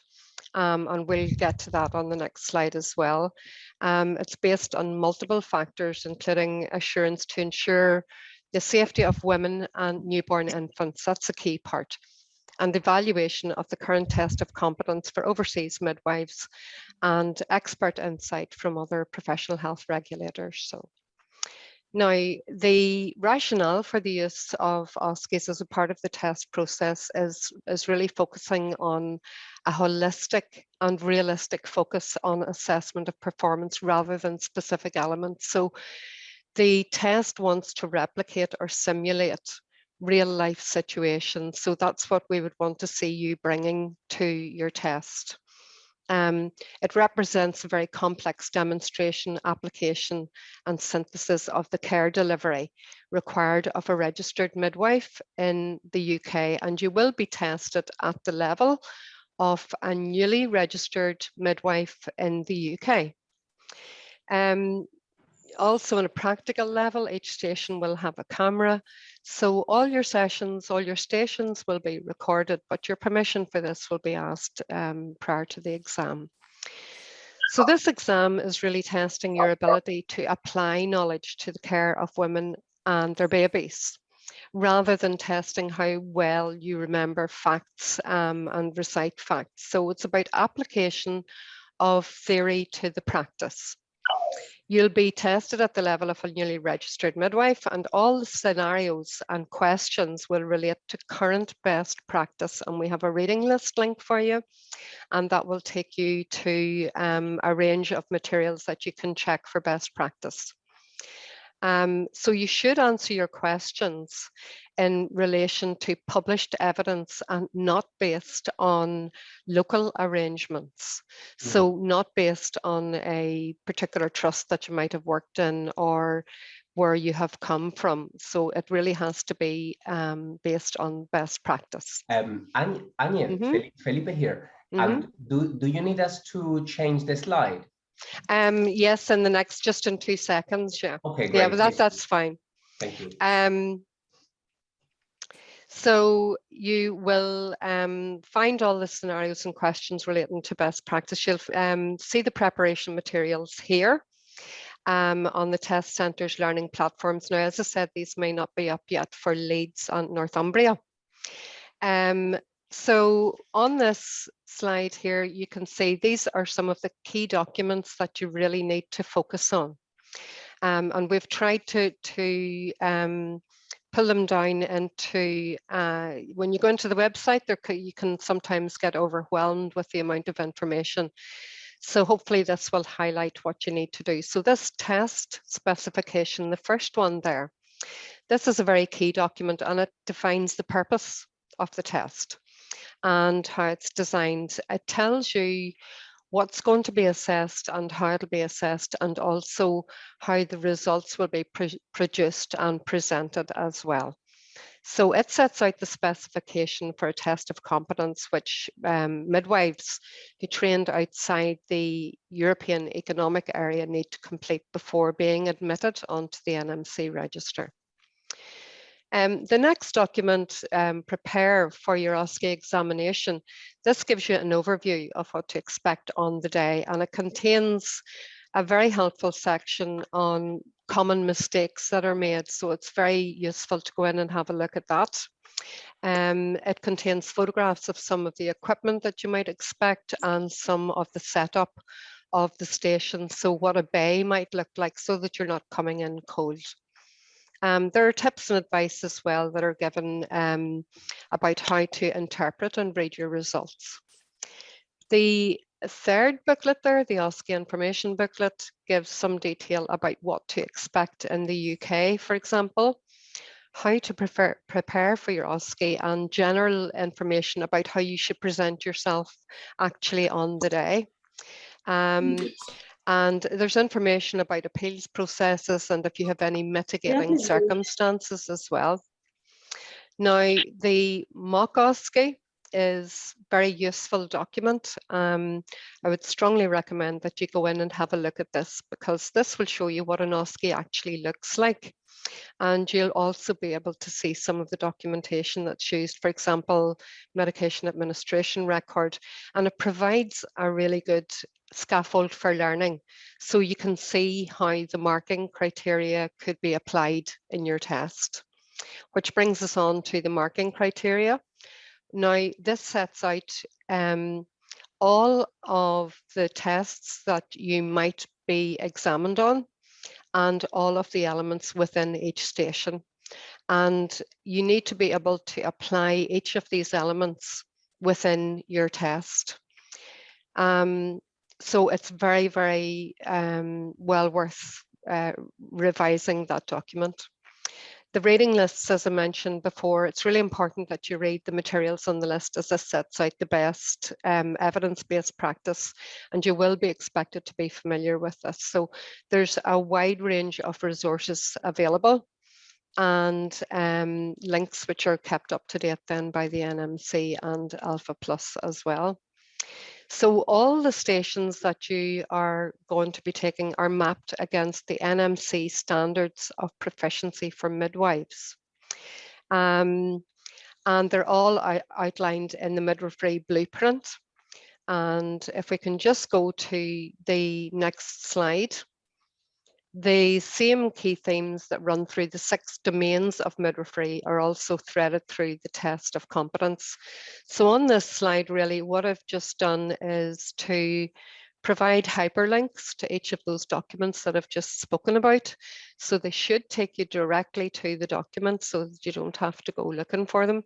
And we'll get to that on the next slide as well. It's based on multiple factors, including assurance to ensure the safety of women and newborn infants. That's a key part. And evaluation of the current test of competence for overseas midwives and expert insight from other professional health regulators. So. Now, the rationale for the use of OSCEs as a part of the test process is really focusing on a holistic and realistic focus on assessment of performance rather than specific elements. So the test wants to replicate or simulate real life situations. So that's what we would want to see you bringing to your test. It represents a very complex demonstration, application and synthesis of the care delivery required of a registered midwife in the UK, and you will be tested at the level of a newly registered midwife in the UK. Also on a practical level, each station will have a camera. So all your sessions, all your stations will be recorded, but your permission for this will be asked prior to the exam. So this exam is really testing your ability to apply knowledge to the care of women and their babies, rather than testing how well you remember facts and recite facts. So it's about application of theory to the practice. You'll be tested at the level of a newly registered midwife, and all the scenarios and questions will relate to current best practice. And we have a reading list link for you, and that will take you to a range of materials that you can check for best practice. So you should answer your questions in relation to published evidence and not based on local arrangements. So not based on a particular trust that you might have worked in or where you have come from. So it really has to be based on best practice. Anya, Felipe here. And do you need us to change the slide? Yes, in the next, just in 2 seconds, yeah. Okay, great. Yeah, but that's fine. Thank you. So you will find all the scenarios and questions relating to best practice. You'll see the preparation materials here on the Test Centre's learning platforms. Now, as I said, these may not be up yet for Leeds and Northumbria. So on this slide here, you can see these are some of the key documents that you really need to focus on. And we've tried to pull them down into, when you go into the website, you can sometimes get overwhelmed with the amount of information. So hopefully this will highlight what you need to do. So this test specification, the first one there, this is a very key document, and it defines the purpose of the test and how it's designed. It tells you what's going to be assessed and how it'll be assessed, and also how the results will be produced and presented as well. So it sets out the specification for a test of competence, which midwives who trained outside the European Economic Area need to complete before being admitted onto the NMC register. The next document, prepare for your OSCE examination. This gives you an overview of what to expect on the day, and it contains a very helpful section on common mistakes that are made. So it's very useful to go in and have a look at that. It contains photographs of some of the equipment that you might expect and some of the setup of the station. So what a bay might look like, so that you're not coming in cold. There are tips and advice as well that are given about how to interpret and read your results. The third booklet there, the OSCE information booklet, gives some detail about what to expect in the UK, for example, how to prepare for your OSCE, and general information about how you should present yourself actually on the day. And there's information about appeals processes and if you have any mitigating circumstances as well. Now, the mock OSCE is a very useful document. I would strongly recommend that you go in and have a look at this, because this will show you what an OSCE actually looks like. And you'll also be able to see some of the documentation that's used, for example, medication administration record, and it provides a really good scaffold for learning. So you can see how the marking criteria could be applied in your test, which brings us on to the marking criteria. Now, this sets out all of the tests that you might be examined on and all of the elements within each station. And you need to be able to apply each of these elements within your test. So it's very, very well worth revising that document. The reading lists, as I mentioned before, it's really important that you read the materials on the list as this sets out the best evidence-based practice, and you will be expected to be familiar with this. So there's a wide range of resources available, and links which are kept up to date then by the NMC and Alpha Plus as well. So all the stations that you are going to be taking are mapped against the NMC standards of proficiency for midwives. And they're all outlined in the Midwifery blueprint. And if we can just go to the next slide. The same key themes that run through the 6 domains of midwifery are also threaded through the test of competence. So on this slide, really, what I've just done is to provide hyperlinks to each of those documents that I've just spoken about. So they should take you directly to the document so that you don't have to go looking for them.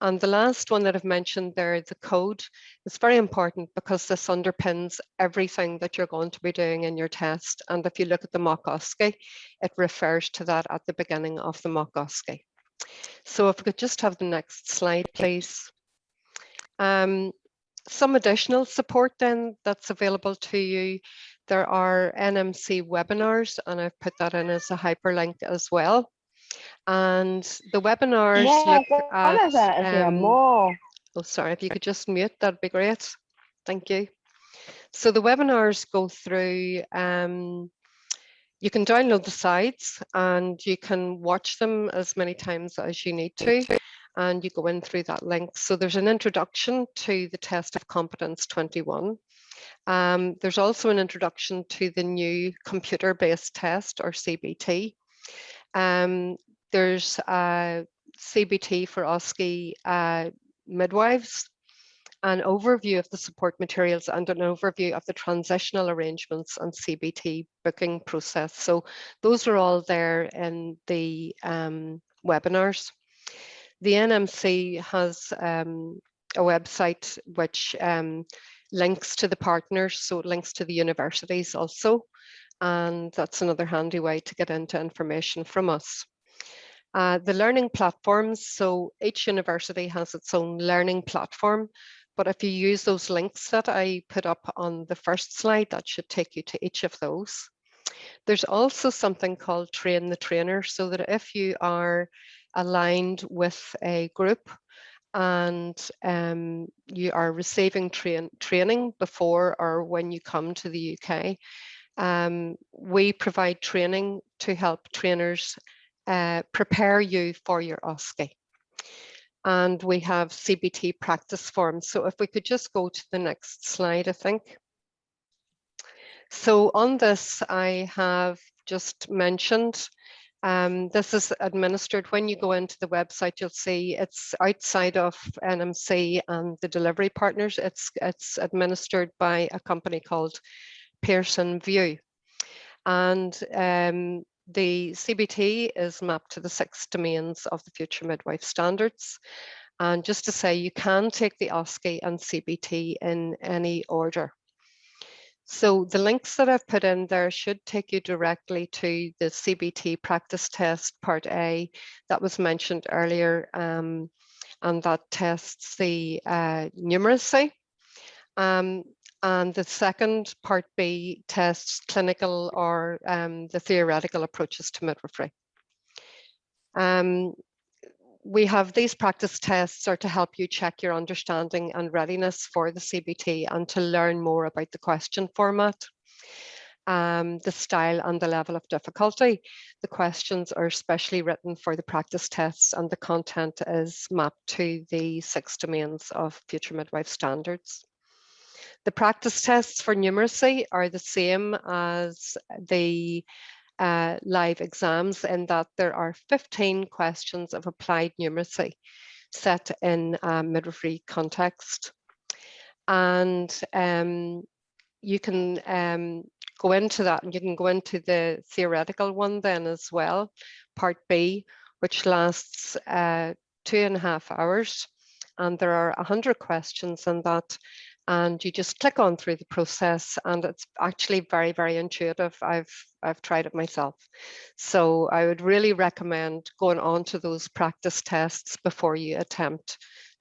And the last one that I've mentioned there, the code, is very important because this underpins everything that you're going to be doing in your test. And if you look at the mock OSCE, it refers to that at the beginning of the mock OSCE. So if we could just have the next slide, please. Some additional support then that's available to you. There are NMC webinars, and I've put that in as a hyperlink as well. And the webinars look at, oh, sorry, if you could just mute, that'd be great. Thank you. So the webinars go through, you can download the slides and you can watch them as many times as you need to, and you go in through that link. So there's an introduction to the test of competence 21. There's also an introduction to the new computer-based test, or CBT. There's a CBT for OSCE midwives, an overview of the support materials, and an overview of the transitional arrangements and CBT booking process. So those are all there in the webinars. The NMC has a website which links to the partners, so it links to the universities also, and that's another handy way to get into information from us. The learning platforms, so each university has its own learning platform, but if you use those links that I put up on the first slide, that should take you to each of those. There's also something called Train the Trainer, so that if you are aligned with a group and you are receiving training before or when you come to the UK, we provide training to help trainers prepare you for your OSCE. And we have CBT practice forms. So if we could just go to the next slide, I think. So on this, I have just mentioned, this is administered when you go into the website, you'll see it's outside of NMC and the delivery partners. It's administered by a company called Pearson VUE. And the CBT is mapped to the 6 domains of the Future Midwife Standards. And just to say, you can take the OSCE and CBT in any order. So the links that I've put in there should take you directly to the CBT practice test part A that was mentioned earlier, and that tests the numeracy. And the second part B tests clinical or the theoretical approaches to midwifery. We have these practice tests are to help you check your understanding and readiness for the CBT and to learn more about the question format, the style and the level of difficulty. The questions are specially written for the practice tests, and the content is mapped to the 6 domains of Future Midwife Standards. The practice tests for numeracy are the same as the live exams, in that there are 15 questions of applied numeracy set in a midwifery context. And you can go into that, and you can go into the theoretical one then as well, part B, which lasts 2.5 hours. And there are 100 questions in that. and you just click on through the process, and it's actually very, very intuitive. I've tried it myself. So I would really recommend going on to those practice tests before you attempt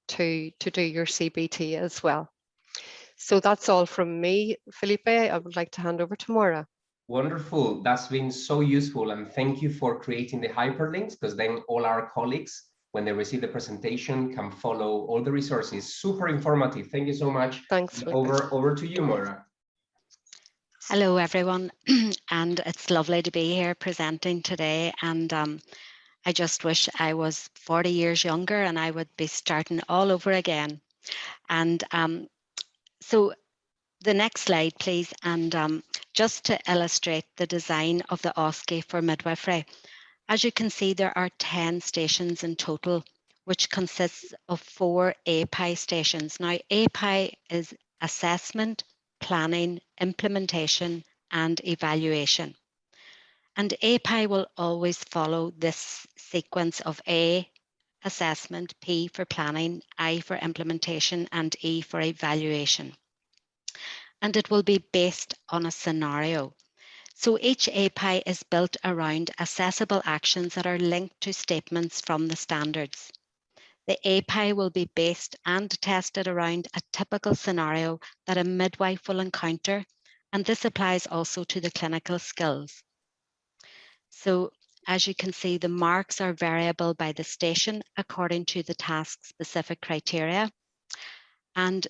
to do your CBT as well. So that's all from me, Felipe. I would like to hand over to Maura. Wonderful. That's been so useful. And thank you for creating the hyperlinks, because then all our colleagues, when they receive the presentation, can follow all the resources. Super informative. Thank you so much. Thanks. Over to you, Maura. Hello, everyone. And it's lovely to be here presenting today. And I just wish I was 40 years younger and I would be starting all over again. And so the next slide, please. And just to illustrate the design of the OSCE for midwifery, as you can see, there are 10 stations in total, which consists of 4 API stations. Now, API is assessment, planning, implementation, and evaluation. And API will always follow this sequence of A, assessment, P for planning, I for implementation, and E for evaluation. And it will be based on a scenario. So each API is built around accessible actions that are linked to statements from the standards. The API will be based and tested around a typical scenario that a midwife will encounter, and this applies also to the clinical skills. So as you can see, the marks are variable by the station according to the task-specific criteria. And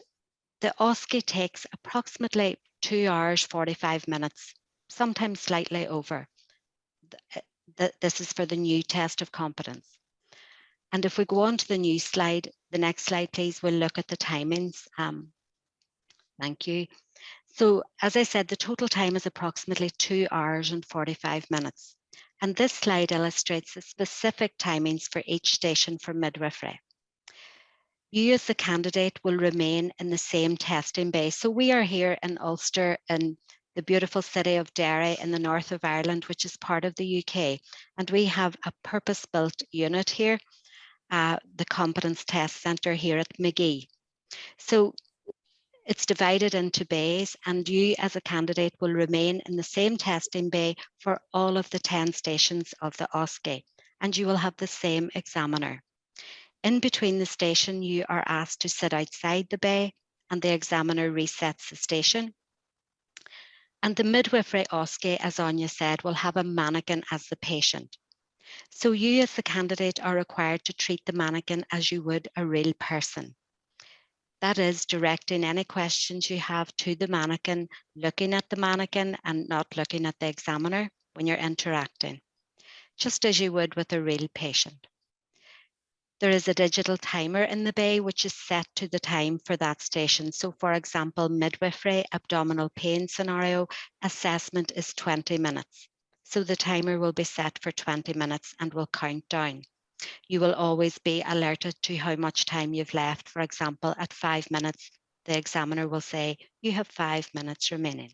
the OSCE takes approximately 2 hours, 45 minutes, sometimes slightly over. This is for the new test of competence. And if we go on to the new slide, the next slide, please, we'll look at the timings. Thank you. So as I said, the total time is approximately 2 hours and 45 minutes. And this slide illustrates the specific timings for each station for midwifery. You as the candidate will remain in the same testing bay. So we are here in Ulster in the beautiful city of Derry in the north of Ireland, which is part of the UK. And we have a purpose-built unit here, the Competence Test Centre here at Magee. So it's divided into bays, and you as a candidate will remain in the same testing bay for all of the 10 stations of the OSCE, and you will have the same examiner. In between the station, you are asked to sit outside the bay, and the examiner resets the station. And the midwifery OSCE, as Anya said, will have a mannequin as the patient. So you as the candidate are required to treat the mannequin as you would a real person. That is, directing any questions you have to the mannequin, looking at the mannequin and not looking at the examiner when you're interacting, just as you would with a real patient. There is a digital timer in the bay which is set to the time for that station. So for example, midwifery, abdominal pain scenario, assessment is 20 minutes. So the timer will be set for 20 minutes and will count down. You will always be alerted to how much time you've left. For example, at 5 minutes, the examiner will say, you have 5 minutes remaining.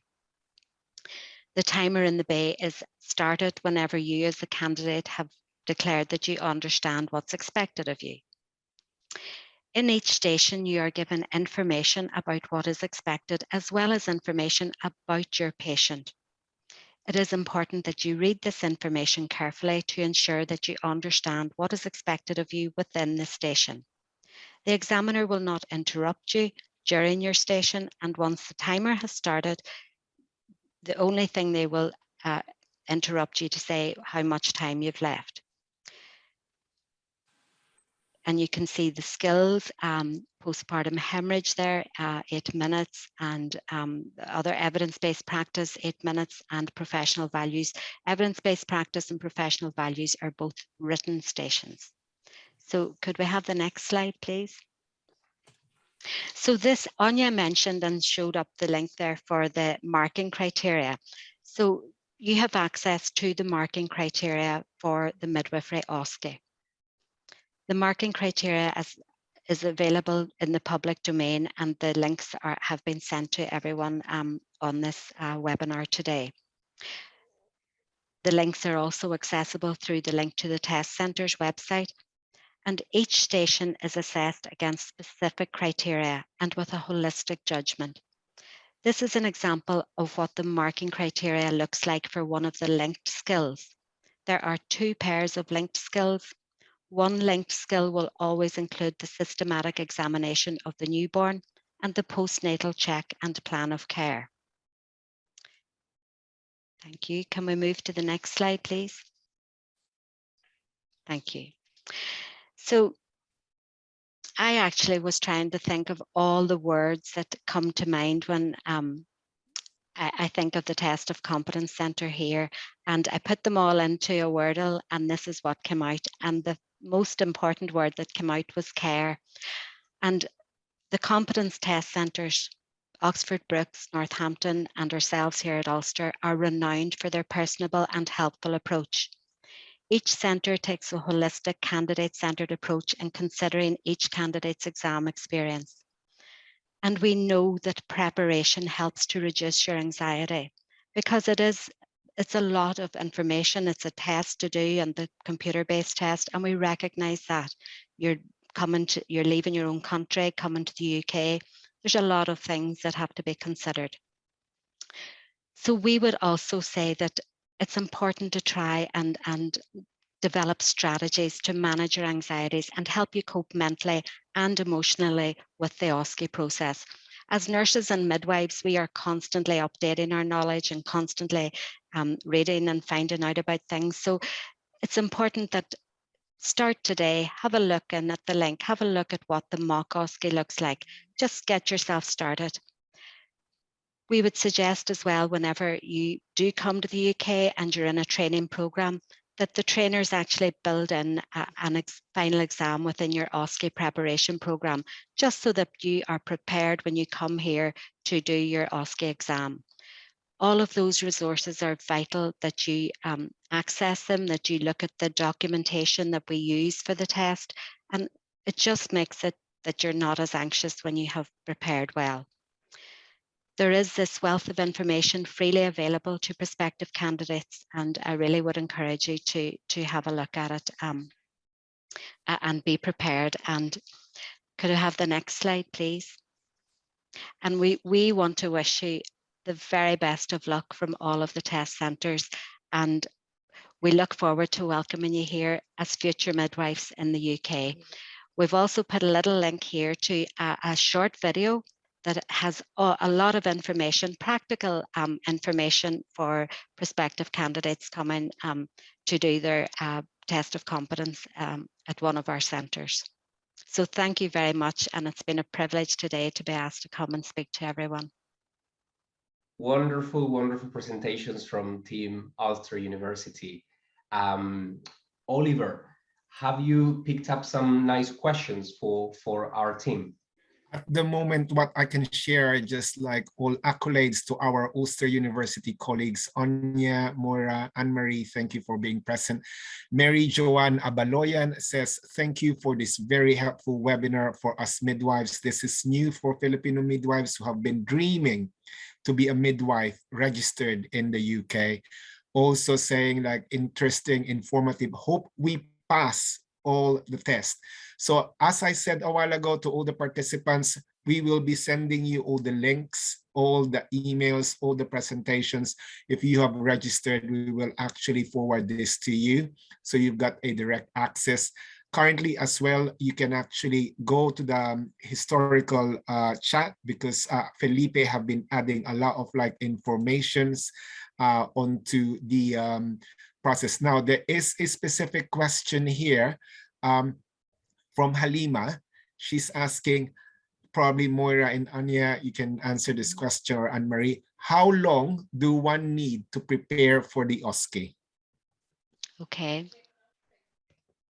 The timer in the bay is started whenever you as the candidate have declared that you understand what's expected of you. In each station, you are given information about what is expected, as well as information about your patient. It is important that you read this information carefully to ensure that you understand what is expected of you within the station. The examiner will not interrupt you during your station, and once the timer has started, the only thing they will interrupt you to say how much time you've left. And you can see the skills, postpartum hemorrhage there, 8 minutes, and other evidence-based practice, 8 minutes, and professional values. Evidence-based practice and professional values are both written stations. So could we have the next slide, please? So this, Anya mentioned and showed up the link there for the marking criteria. So you have access to the marking criteria for the midwifery OSCE. The marking criteria is available in the public domain, and the links have been sent to everyone on this webinar today. The links are also accessible through the link to the Test Centre's website. and each station is assessed against specific criteria and with a holistic judgment. This is an example of what the marking criteria looks like for one of the linked skills. There are 2 pairs of linked skills. One linked skill will always include the systematic examination of the newborn and the postnatal check and plan of care. Thank you. Can we move to the next slide, please? Thank you. So I actually was trying to think of all the words that come to mind when I think of the Test of Competence Centre here, and I put them all into a Wordle, and this is what came out. And the most important word that came out was care. And the Competence Test Centres, Oxford Brookes, Northampton, and ourselves here at Ulster are renowned for their personable and helpful approach. Each centre takes a holistic candidate-centred approach in considering each candidate's exam experience. And we know that preparation helps to reduce your anxiety because it's a lot of information. It's a test to do and the computer-based test, and we recognise that you're leaving your own country, coming to the UK. There's a lot of things that have to be considered. So we would also say that it's important to try and develop strategies to manage your anxieties and help you cope mentally and emotionally with the OSCE process. As nurses and midwives, we are constantly updating our knowledge and constantly reading and finding out about things. So it's important that start today, have a look in at the link, have a look at what the mock OSCE looks like. Just get yourself started. We would suggest as well, whenever you do come to the UK and you're in a training programme, that the trainers actually build in a final exam within your OSCE preparation programme, just so that you are prepared when you come here to do your OSCE exam. All of those resources are vital that you access them, that you look at the documentation that we use for the test, and it just makes it that you're not as anxious when you have prepared well. There is this wealth of information freely available to prospective candidates, and I really would encourage you to have a look at it and be prepared. And could I have the next slide, please? And we want to wish you the very best of luck from all of the test centres, and we look forward to welcoming you here as future midwives in the UK. We've also put a little link here to a short video that has a lot of information, practical information for prospective candidates coming to do their test of competence at one of our centres. So thank you very much, and it's been a privilege today to be asked to come and speak to everyone. Wonderful, wonderful presentations from Team Ulster University. Oliver, have you picked up some nice questions for our team? At the moment, what I can share, just like all accolades to our Ulster University colleagues, Anya, Moira, Anne-Marie, thank you for being present. Mary Joanne Abaloyan says, thank you for this very helpful webinar for us midwives. This is new for Filipino midwives who have been dreaming to be a midwife registered in the UK. Also saying like interesting, informative, hope we pass all the tests. So as I said a while ago to all the participants, we will be sending you all the links, all the emails, all the presentations. If you have registered, we will actually forward this to you. So you've got a direct access. Currently as well, you can actually go to the historical chat because Felipe have been adding a lot of like informations onto the process. Now, there is a specific question here from Halima. She's asking, probably Moira and Anya, you can answer this question, or Anne-Marie. How long do one need to prepare for the OSCE? Okay.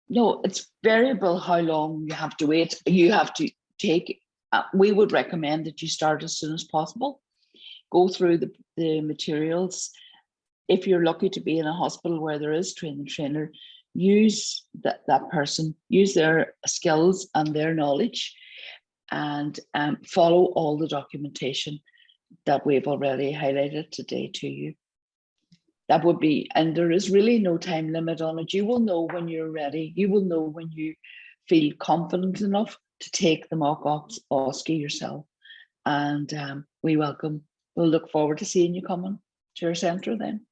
No, it's variable how long you have to wait. You have to take, we would recommend that you start as soon as possible. Go through the materials. If you're lucky to be in a hospital where there is trainer, use that person, use their skills and their knowledge, and follow all the documentation that we've already highlighted today to you. That would be, and there is really no time limit on it. You will know when you're ready. You will know when you feel confident enough to take the mock OSCE yourself. And we'll look forward to seeing you coming to our centre then.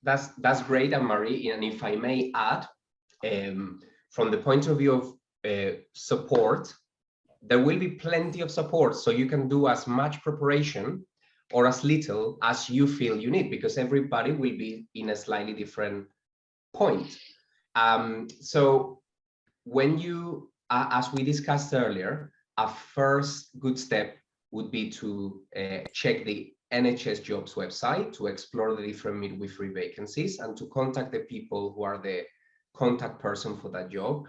That's great, Anne-Marie. And if I may add, from the point of view of support, there will be plenty of support, so you can do as much preparation or as little as you feel you need, because everybody will be in a slightly different point. So when you, as we discussed earlier, a first good step would be to check the NHS jobs website to explore the different midwifery vacancies and to contact the people who are the contact person for that job.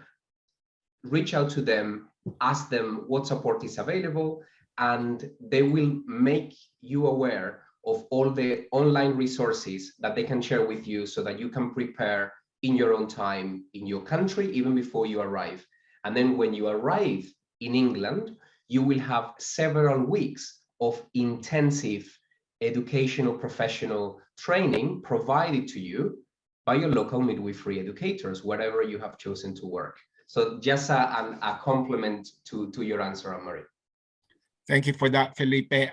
Reach out to them, ask them what support is available, and they will make you aware of all the online resources that they can share with you so that you can prepare in your own time in your country, even before you arrive. And then when you arrive in England, you will have several weeks of intensive educational professional training provided to you by your local midwifery educators, wherever you have chosen to work. So just a compliment to your answer, Anne-Marie. Thank you for that, Felipe.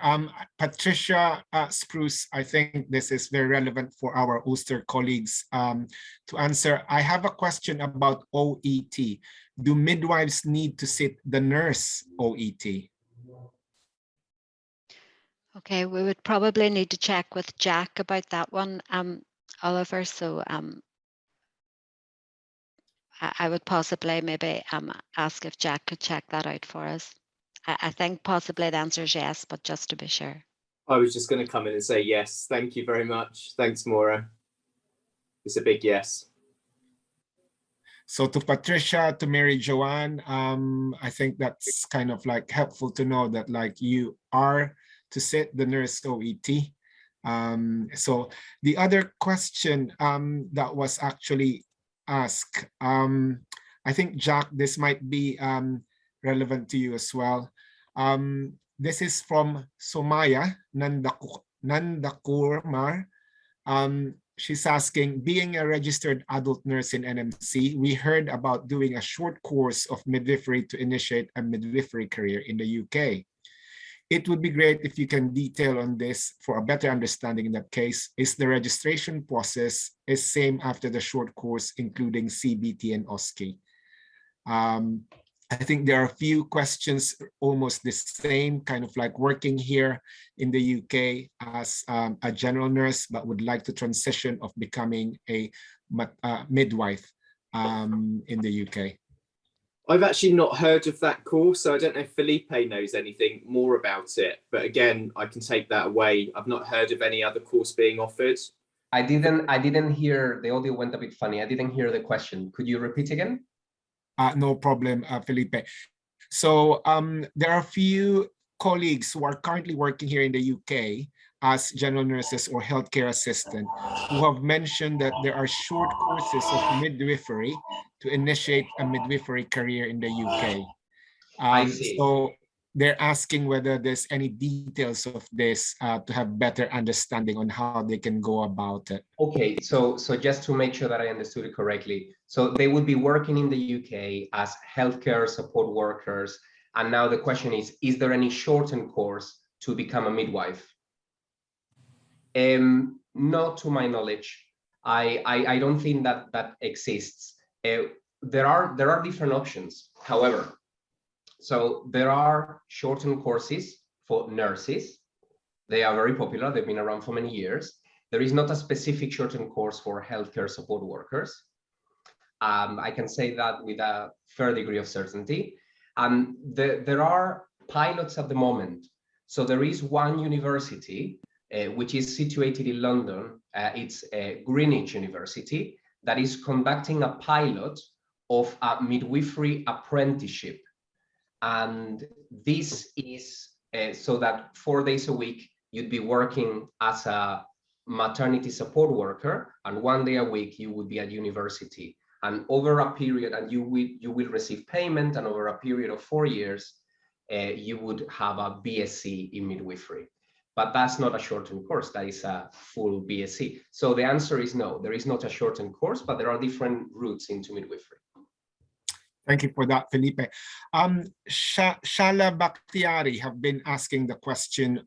Patricia Spruce, I think this is very relevant for our Ulster colleagues to answer. I have a question about OET. Do midwives need to sit the nurse OET? Okay, we would probably need to check with Jack about that one, Oliver. So I would possibly maybe ask if Jack could check that out for us. I think possibly the answer is yes, but just to be sure. I was just going to come in and say yes. Thank you very much. Thanks, Maura. It's a big yes. So to Patricia, to Mary Joanne, I think that's kind of like helpful to know that like you are to sit the nurse OET. So the other question that was actually asked, I think, Jack, this might be relevant to you as well. This is from Somaya Nandakurmar. She's asking, being a registered adult nurse in NMC, we heard about doing a short course of midwifery to initiate a midwifery career in the UK. It would be great if you can detail on this for a better understanding. In that case, is the registration process is same after the short course, including CBT and OSCE? I think there are a few questions almost the same, kind of like working here in the UK as a general nurse, but would like to transition of becoming a midwife in the UK. I've actually not heard of that course, so I don't know if Felipe knows anything more about it. But again, I can take that away. I've not heard of any other course being offered. I didn't hear, the audio went a bit funny. I didn't hear the question. Could you repeat again? No problem, Felipe. So there are a few colleagues who are currently working here in the UK as general nurses or healthcare assistant who have mentioned that there are short courses of midwifery to initiate a midwifery career in the UK. I see. So they're asking whether there's any details of this to have better understanding on how they can go about it. Okay, so just to make sure that I understood it correctly. So they would be working in the UK as healthcare support workers. And now the question is there any shortened course to become a midwife? Not to my knowledge. I don't think that exists. There are different options, however. So there are shortened courses for nurses. They are very popular. They've been around for many years. There is not a specific shortened course for healthcare support workers. I can say that with a fair degree of certainty. And there are pilots at the moment. So there is one university which is situated in London. It's Greenwich University that is conducting a pilot of a midwifery apprenticeship. And this is so that 4 days a week, you'd be working as a maternity support worker, and 1 day a week, you would be at university. And over a period, and you will receive payment, and over a period of 4 years, you would have a BSc in midwifery. But that's not a shortened course, that is a full BSc. So the answer is no, there is not a shortened course, but there are different routes into midwifery. Thank you for that, Felipe. Shala Bakhtiari have been asking the question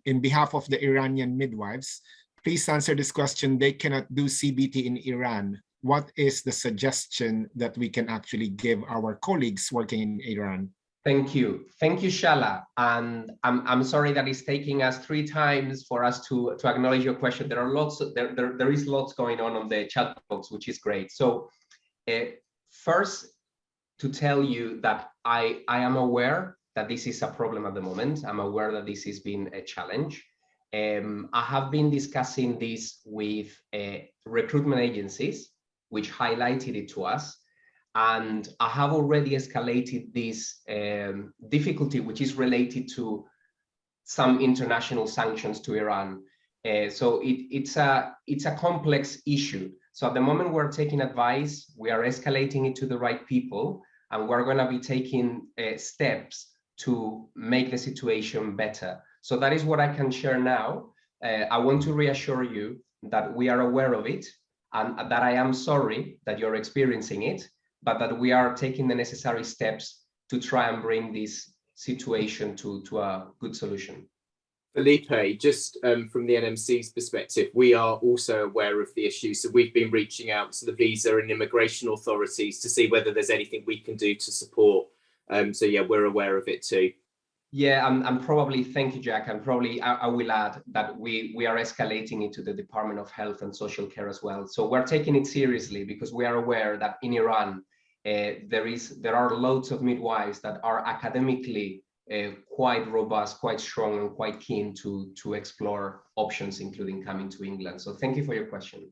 in behalf of the Iranian midwives. Please answer this question. They cannot do CBT in Iran. What is the suggestion that we can actually give our colleagues working in Iran? Thank you, Shala. And I'm sorry that it's taking us 3 times for us to acknowledge your question. There are lots. There is lots going on the chat box, which is great. So first, to tell you that I am aware that this is a problem at the moment. I'm aware that this has been a challenge. I have been discussing this with recruitment agencies, which highlighted it to us. And I have already escalated this difficulty, which is related to some international sanctions to Iran. So it's a complex issue. So at the moment we're taking advice, we are escalating it to the right people, and we're going to be taking steps to make the situation better. So that is what I can share now. I want to reassure you that we are aware of it and that I am sorry that you're experiencing it, but that we are taking the necessary steps to try and bring this situation to a good solution. Felipe, just from the NMC's perspective, we are also aware of the issue. So we've been reaching out to the visa and immigration authorities to see whether there's anything we can do to support. So yeah, we're aware of it too. Yeah, and probably, thank you, Jack. And probably I will add that we are escalating it to the Department of Health and Social Care as well. So we're taking it seriously because we are aware that in Iran, there are loads of midwives that are academically quite robust, quite strong, and quite keen to explore options, including coming to England. So thank you for your question.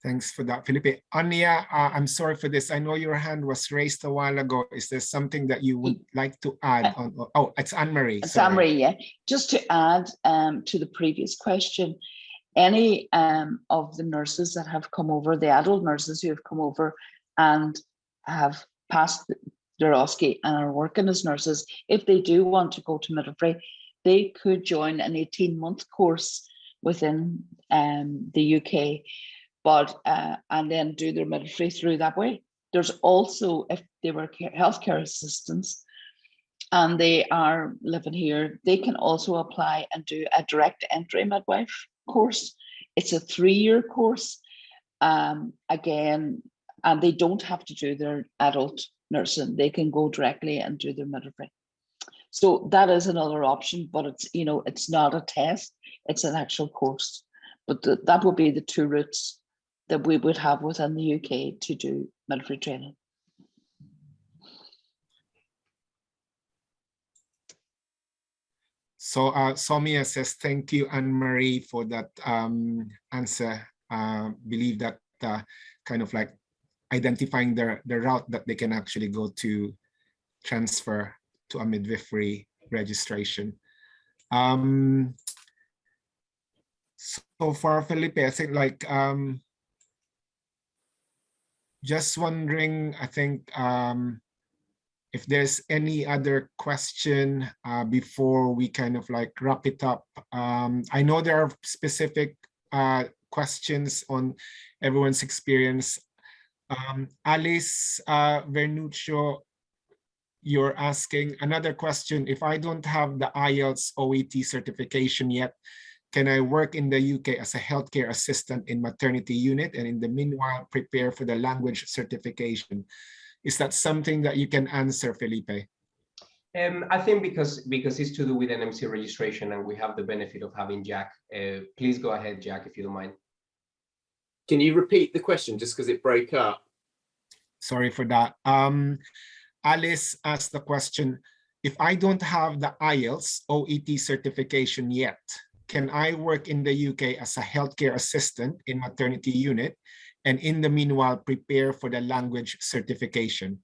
Thanks for that, Felipe. Anya, I'm sorry for this. I know your hand was raised a while ago. Is there something that you would like to add on? Oh, it's Anne-Marie. It's Anne-Marie, yeah. Just to add to the previous question, any of the nurses that have come over, the adult nurses who have come over and have passed their OSCE and are working as nurses, if they do want to go to midwifery, they could join an 18-month course within the UK, but and then do their midwifery through that way. There's also, if they were healthcare assistants and they are living here, they can also apply and do a direct entry midwife course. It's a 3-year course, again, and they don't have to do their adult nursing. They can go directly and do their midwifery. So that is another option, but it's, you know, it's not a test, it's an actual course. But that would be the 2 routes that we would have within the UK to do midwifery training. So Somia says, thank you, Anne-Marie, for that answer. Believe that kind of like identifying the route that they can actually go to transfer to a midwifery registration. So for Felipe, I think like, just wondering, I think, if there's any other question before we kind of like wrap it up. I know there are specific questions on everyone's experience. Alice Vernuccio, you're asking another question. If I don't have the IELTS OET certification yet, can I work in the UK as a healthcare assistant in maternity unit and in the meanwhile prepare for the language certification? Is that something that you can answer, Felipe? I think because it's to do with NMC registration and we have the benefit of having Jack. Please go ahead, Jack, if you don't mind. Can you repeat the question just because it broke up? Sorry for that. Alice asked the question, if I don't have the IELTS OET certification yet, can I work in the UK as a healthcare assistant in maternity unit and in the meanwhile prepare for the language certification?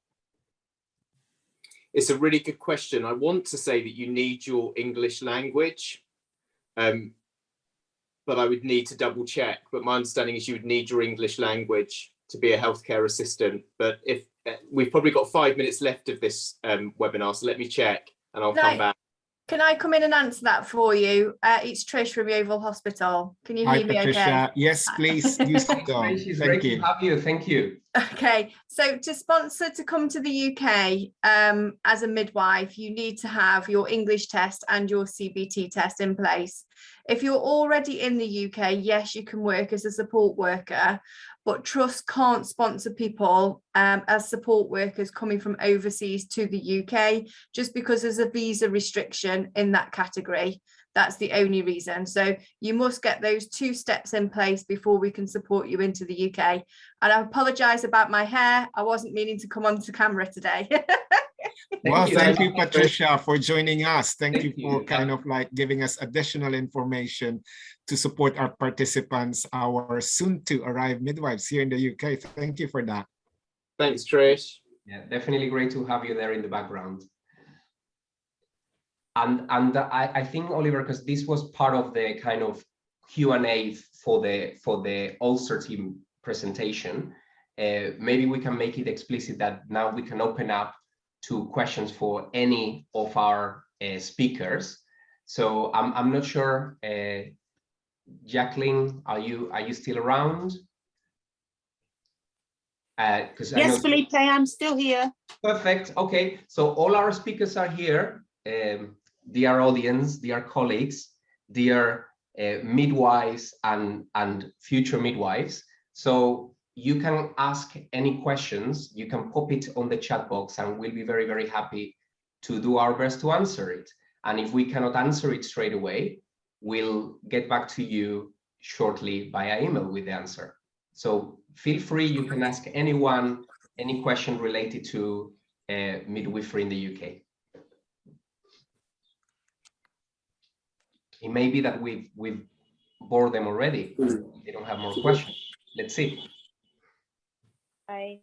It's a really good question. I want to say that you need your English language, but I would need to double check. But my understanding is you would need your English language to be a healthcare assistant. But if we've probably got 5 minutes left of this webinar, so let me check and I'll come back. Can I come in and answer that for you? It's Trish from Yeovil Hospital. Can you Hi, hear me Patricia. okay? Yes, please do so. It's Thank great to you. have you. Thank you. Okay, so to sponsor to come to the UK as a midwife, you need to have your English test and your CBT test in place. If you're already in the UK, yes, you can work as a support worker, but Trust can't sponsor people as support workers coming from overseas to the UK, just because there's a visa restriction in that category. That's the only reason. So you must get those 2 steps in place before we can support you into the UK. And I apologise about my hair. I wasn't meaning to come onto camera today. Well, you. thank you, Patricia, for joining us. Thank you Thank for you. kind of like giving us additional information to support our participants, our soon to arrive midwives here in the UK. Thank you for that. Thanks, Trish. Yeah, definitely great to have you there in the background. And I think, Oliver, because this was part of the kind of Q&A for the Ulster team presentation, maybe we can make it explicit that now we can open up to questions for any of our speakers. So I'm not sure, Jacqueline, are you still around? Yes, Felipe, I'm still here. Perfect. Okay, so all our speakers are here. Dear audience, dear colleagues, dear midwives and future midwives. So you can ask any questions, you can pop it on the chat box, and we'll be very, very happy to do our best to answer it. And if we cannot answer it straight away, we'll get back to you shortly via email with the answer. So feel free, you can ask anyone any question related to midwifery in the UK. It may be that we've bored them already. They don't have more questions. Let's see. Bye.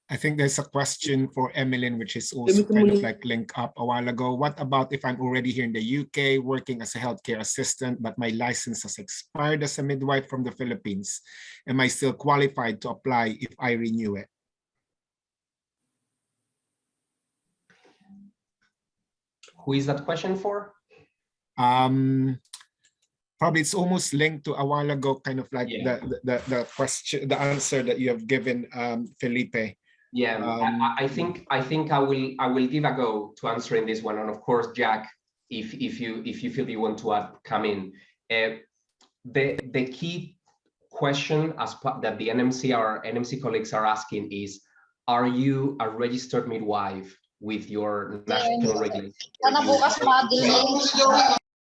I think there's a question for Emmeline, which is also kind of like linked up a while ago. What about if I'm already here in the UK working as a healthcare assistant, but my license has expired as a midwife from the Philippines? Am I still qualified to apply if I renew it? Who is that question for? Probably it's almost linked to a while ago, kind of like the question, the answer that you have given, Felipe. Yeah, I think I will give a go to answering this one, and of course, Jack, if you feel you want to come in. The key question that the NMC colleagues are asking is, are you a registered midwife with your national regulation?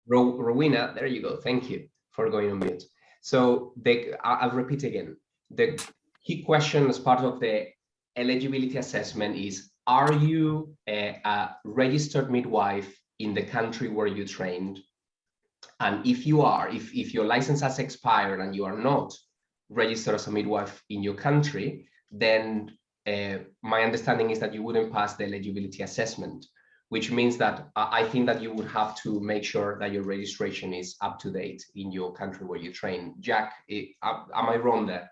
Rowena, there you go. Thank you for going on mute. So I'll repeat again. The key question as part of the eligibility assessment is, are you a registered midwife in the country where you trained? And if you are, if your license has expired and you are not registered as a midwife in your country, then my understanding is that you wouldn't pass the eligibility assessment, which means that I think that you would have to make sure that your registration is up to date in your country where you train. Jack, am I wrong there?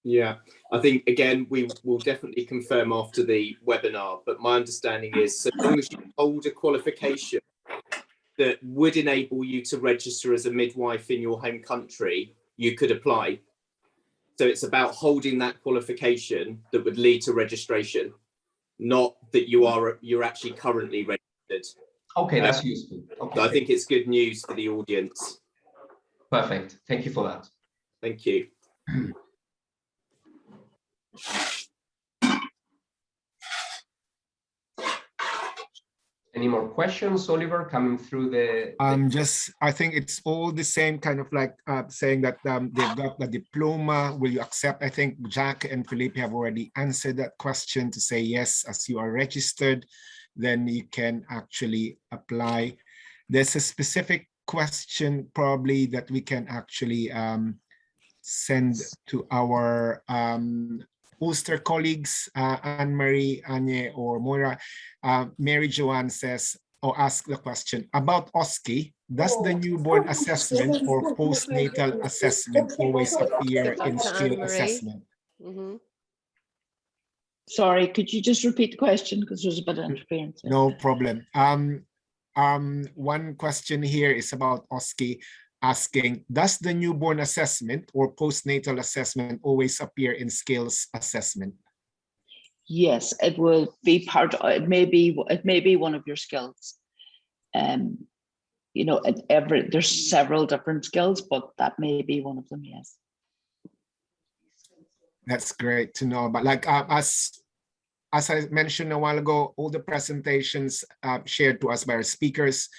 Yeah, I think, again, we will definitely confirm after the webinar, but my understanding is, so long as you hold a qualification that would enable you to register as a midwife in your home country, you could apply. So it's about holding that qualification that would lead to registration, not that you're actually currently registered. Okay, that's useful. Okay, so I think it's good news for the audience. Perfect. Thank you for that. Thank you. Any more questions, Oliver, coming through the... I think it's all the same, kind of like saying that they've got the diploma. Will you accept? I think Jack and Felipe have already answered that question to say yes, as you are registered, then you can actually apply. There's a specific question probably that we can actually send to our Ulster colleagues, Anne-Marie, Anye, or Moira. Mary Joanne says, or ask the question about OSCE. Does the newborn assessment or postnatal assessment always appear in skill assessment? Sorry, could you just repeat the question because there's a bit of interference? No problem. One question here is about Oski asking, does the newborn assessment or postnatal assessment always appear in skills assessment? Yes, it will be part. It may be one of your skills. You know, there's several different skills, but that may be one of them. Yes. That's great to know. But like as I mentioned a while ago, all the presentations shared to us by our speakers,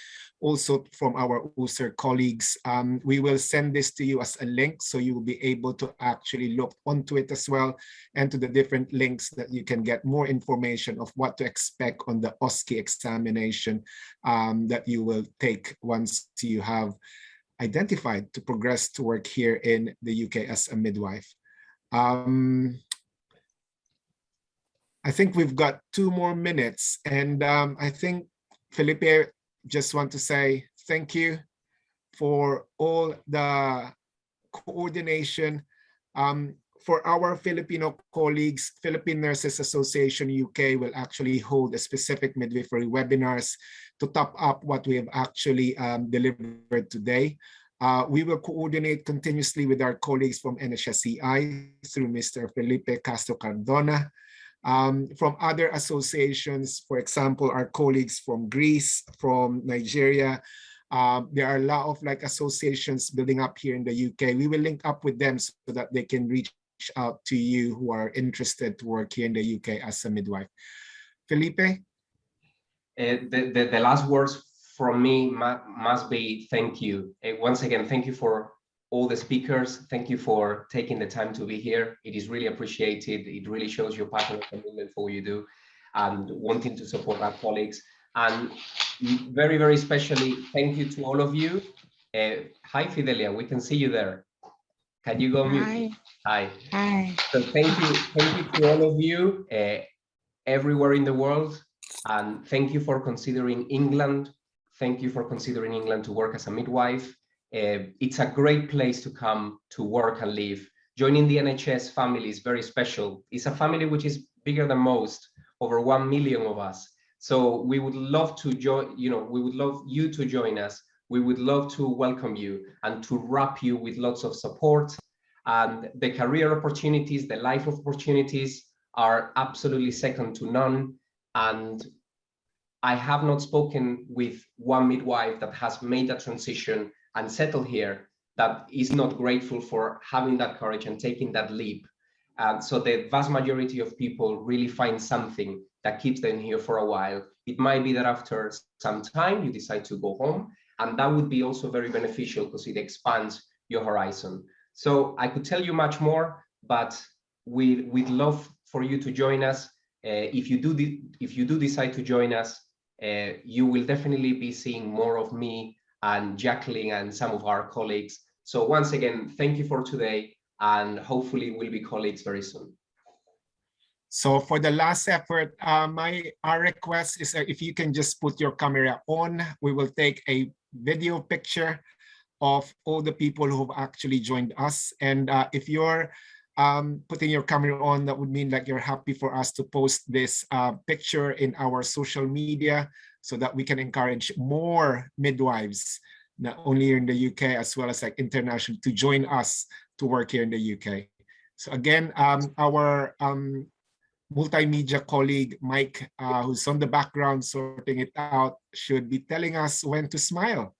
also from our USER colleagues, we will send this to you as a link, so you will be able to actually look onto it as well, and to the different links that you can get more information of what to expect on the OSCE examination that you will take once you have identified to progress to work here in the UK as a midwife. I think we've got 2 more minutes, and I think, Felipe, just want to say thank you for all the coordination. For our Filipino colleagues, Philippine Nurses Association UK will actually hold a specific midwifery webinars to top up what we have actually delivered today. We will coordinate continuously with our colleagues from NHSCI through Mr. Felipe Castro Cardona. From other associations, for example, our colleagues from Greece, from Nigeria, there are a lot of associations building up here in the UK. We will link up with them so that they can reach out to you who are interested to work here in the UK as a midwife. Felipe? The last words from me must be thank you. Once again, thank you for all the speakers. Thank you for taking the time to be here. It is really appreciated. It really shows your passion and commitment for what you do and wanting to support our colleagues. And very, very especially, thank you to all of you. Hi, Fidelia, we can see you there. Can you go mute? Hi. Hi. So thank you to all of you everywhere in the world. And thank you for considering England. Thank you for considering England to work as a midwife. It's a great place to come to work and live. Joining the NHS family is very special. It's a family which is bigger than most, over 1 million of us. So we would love to join, we would love you to join us. We would love to welcome you and to wrap you with lots of support. And the career opportunities, the life opportunities are absolutely second to none. And I have not spoken with one midwife that has made that transition and settled here that is not grateful for having that courage and taking that leap. So the vast majority of people really find something that keeps them here for a while. It might be that after some time you decide to go home, and that would be also very beneficial because it expands your horizon. So I could tell you much more, but we'd love for you to join us. If you do decide to join us, you will definitely be seeing more of me and Jacqueline and some of our colleagues. So once again, thank you for today, and hopefully we'll be colleagues very soon. So for the last effort, our request is if you can just put your camera on, we will take a video picture of all the people who have actually joined us. And if you're putting your camera on, that would mean that you're happy for us to post this picture in our social media so that we can encourage more midwives, not only here in the UK, as well as international, to join us to work here in the UK. So again, our multimedia colleague, Mike, who's on the background sorting it out, should be telling us when to smile.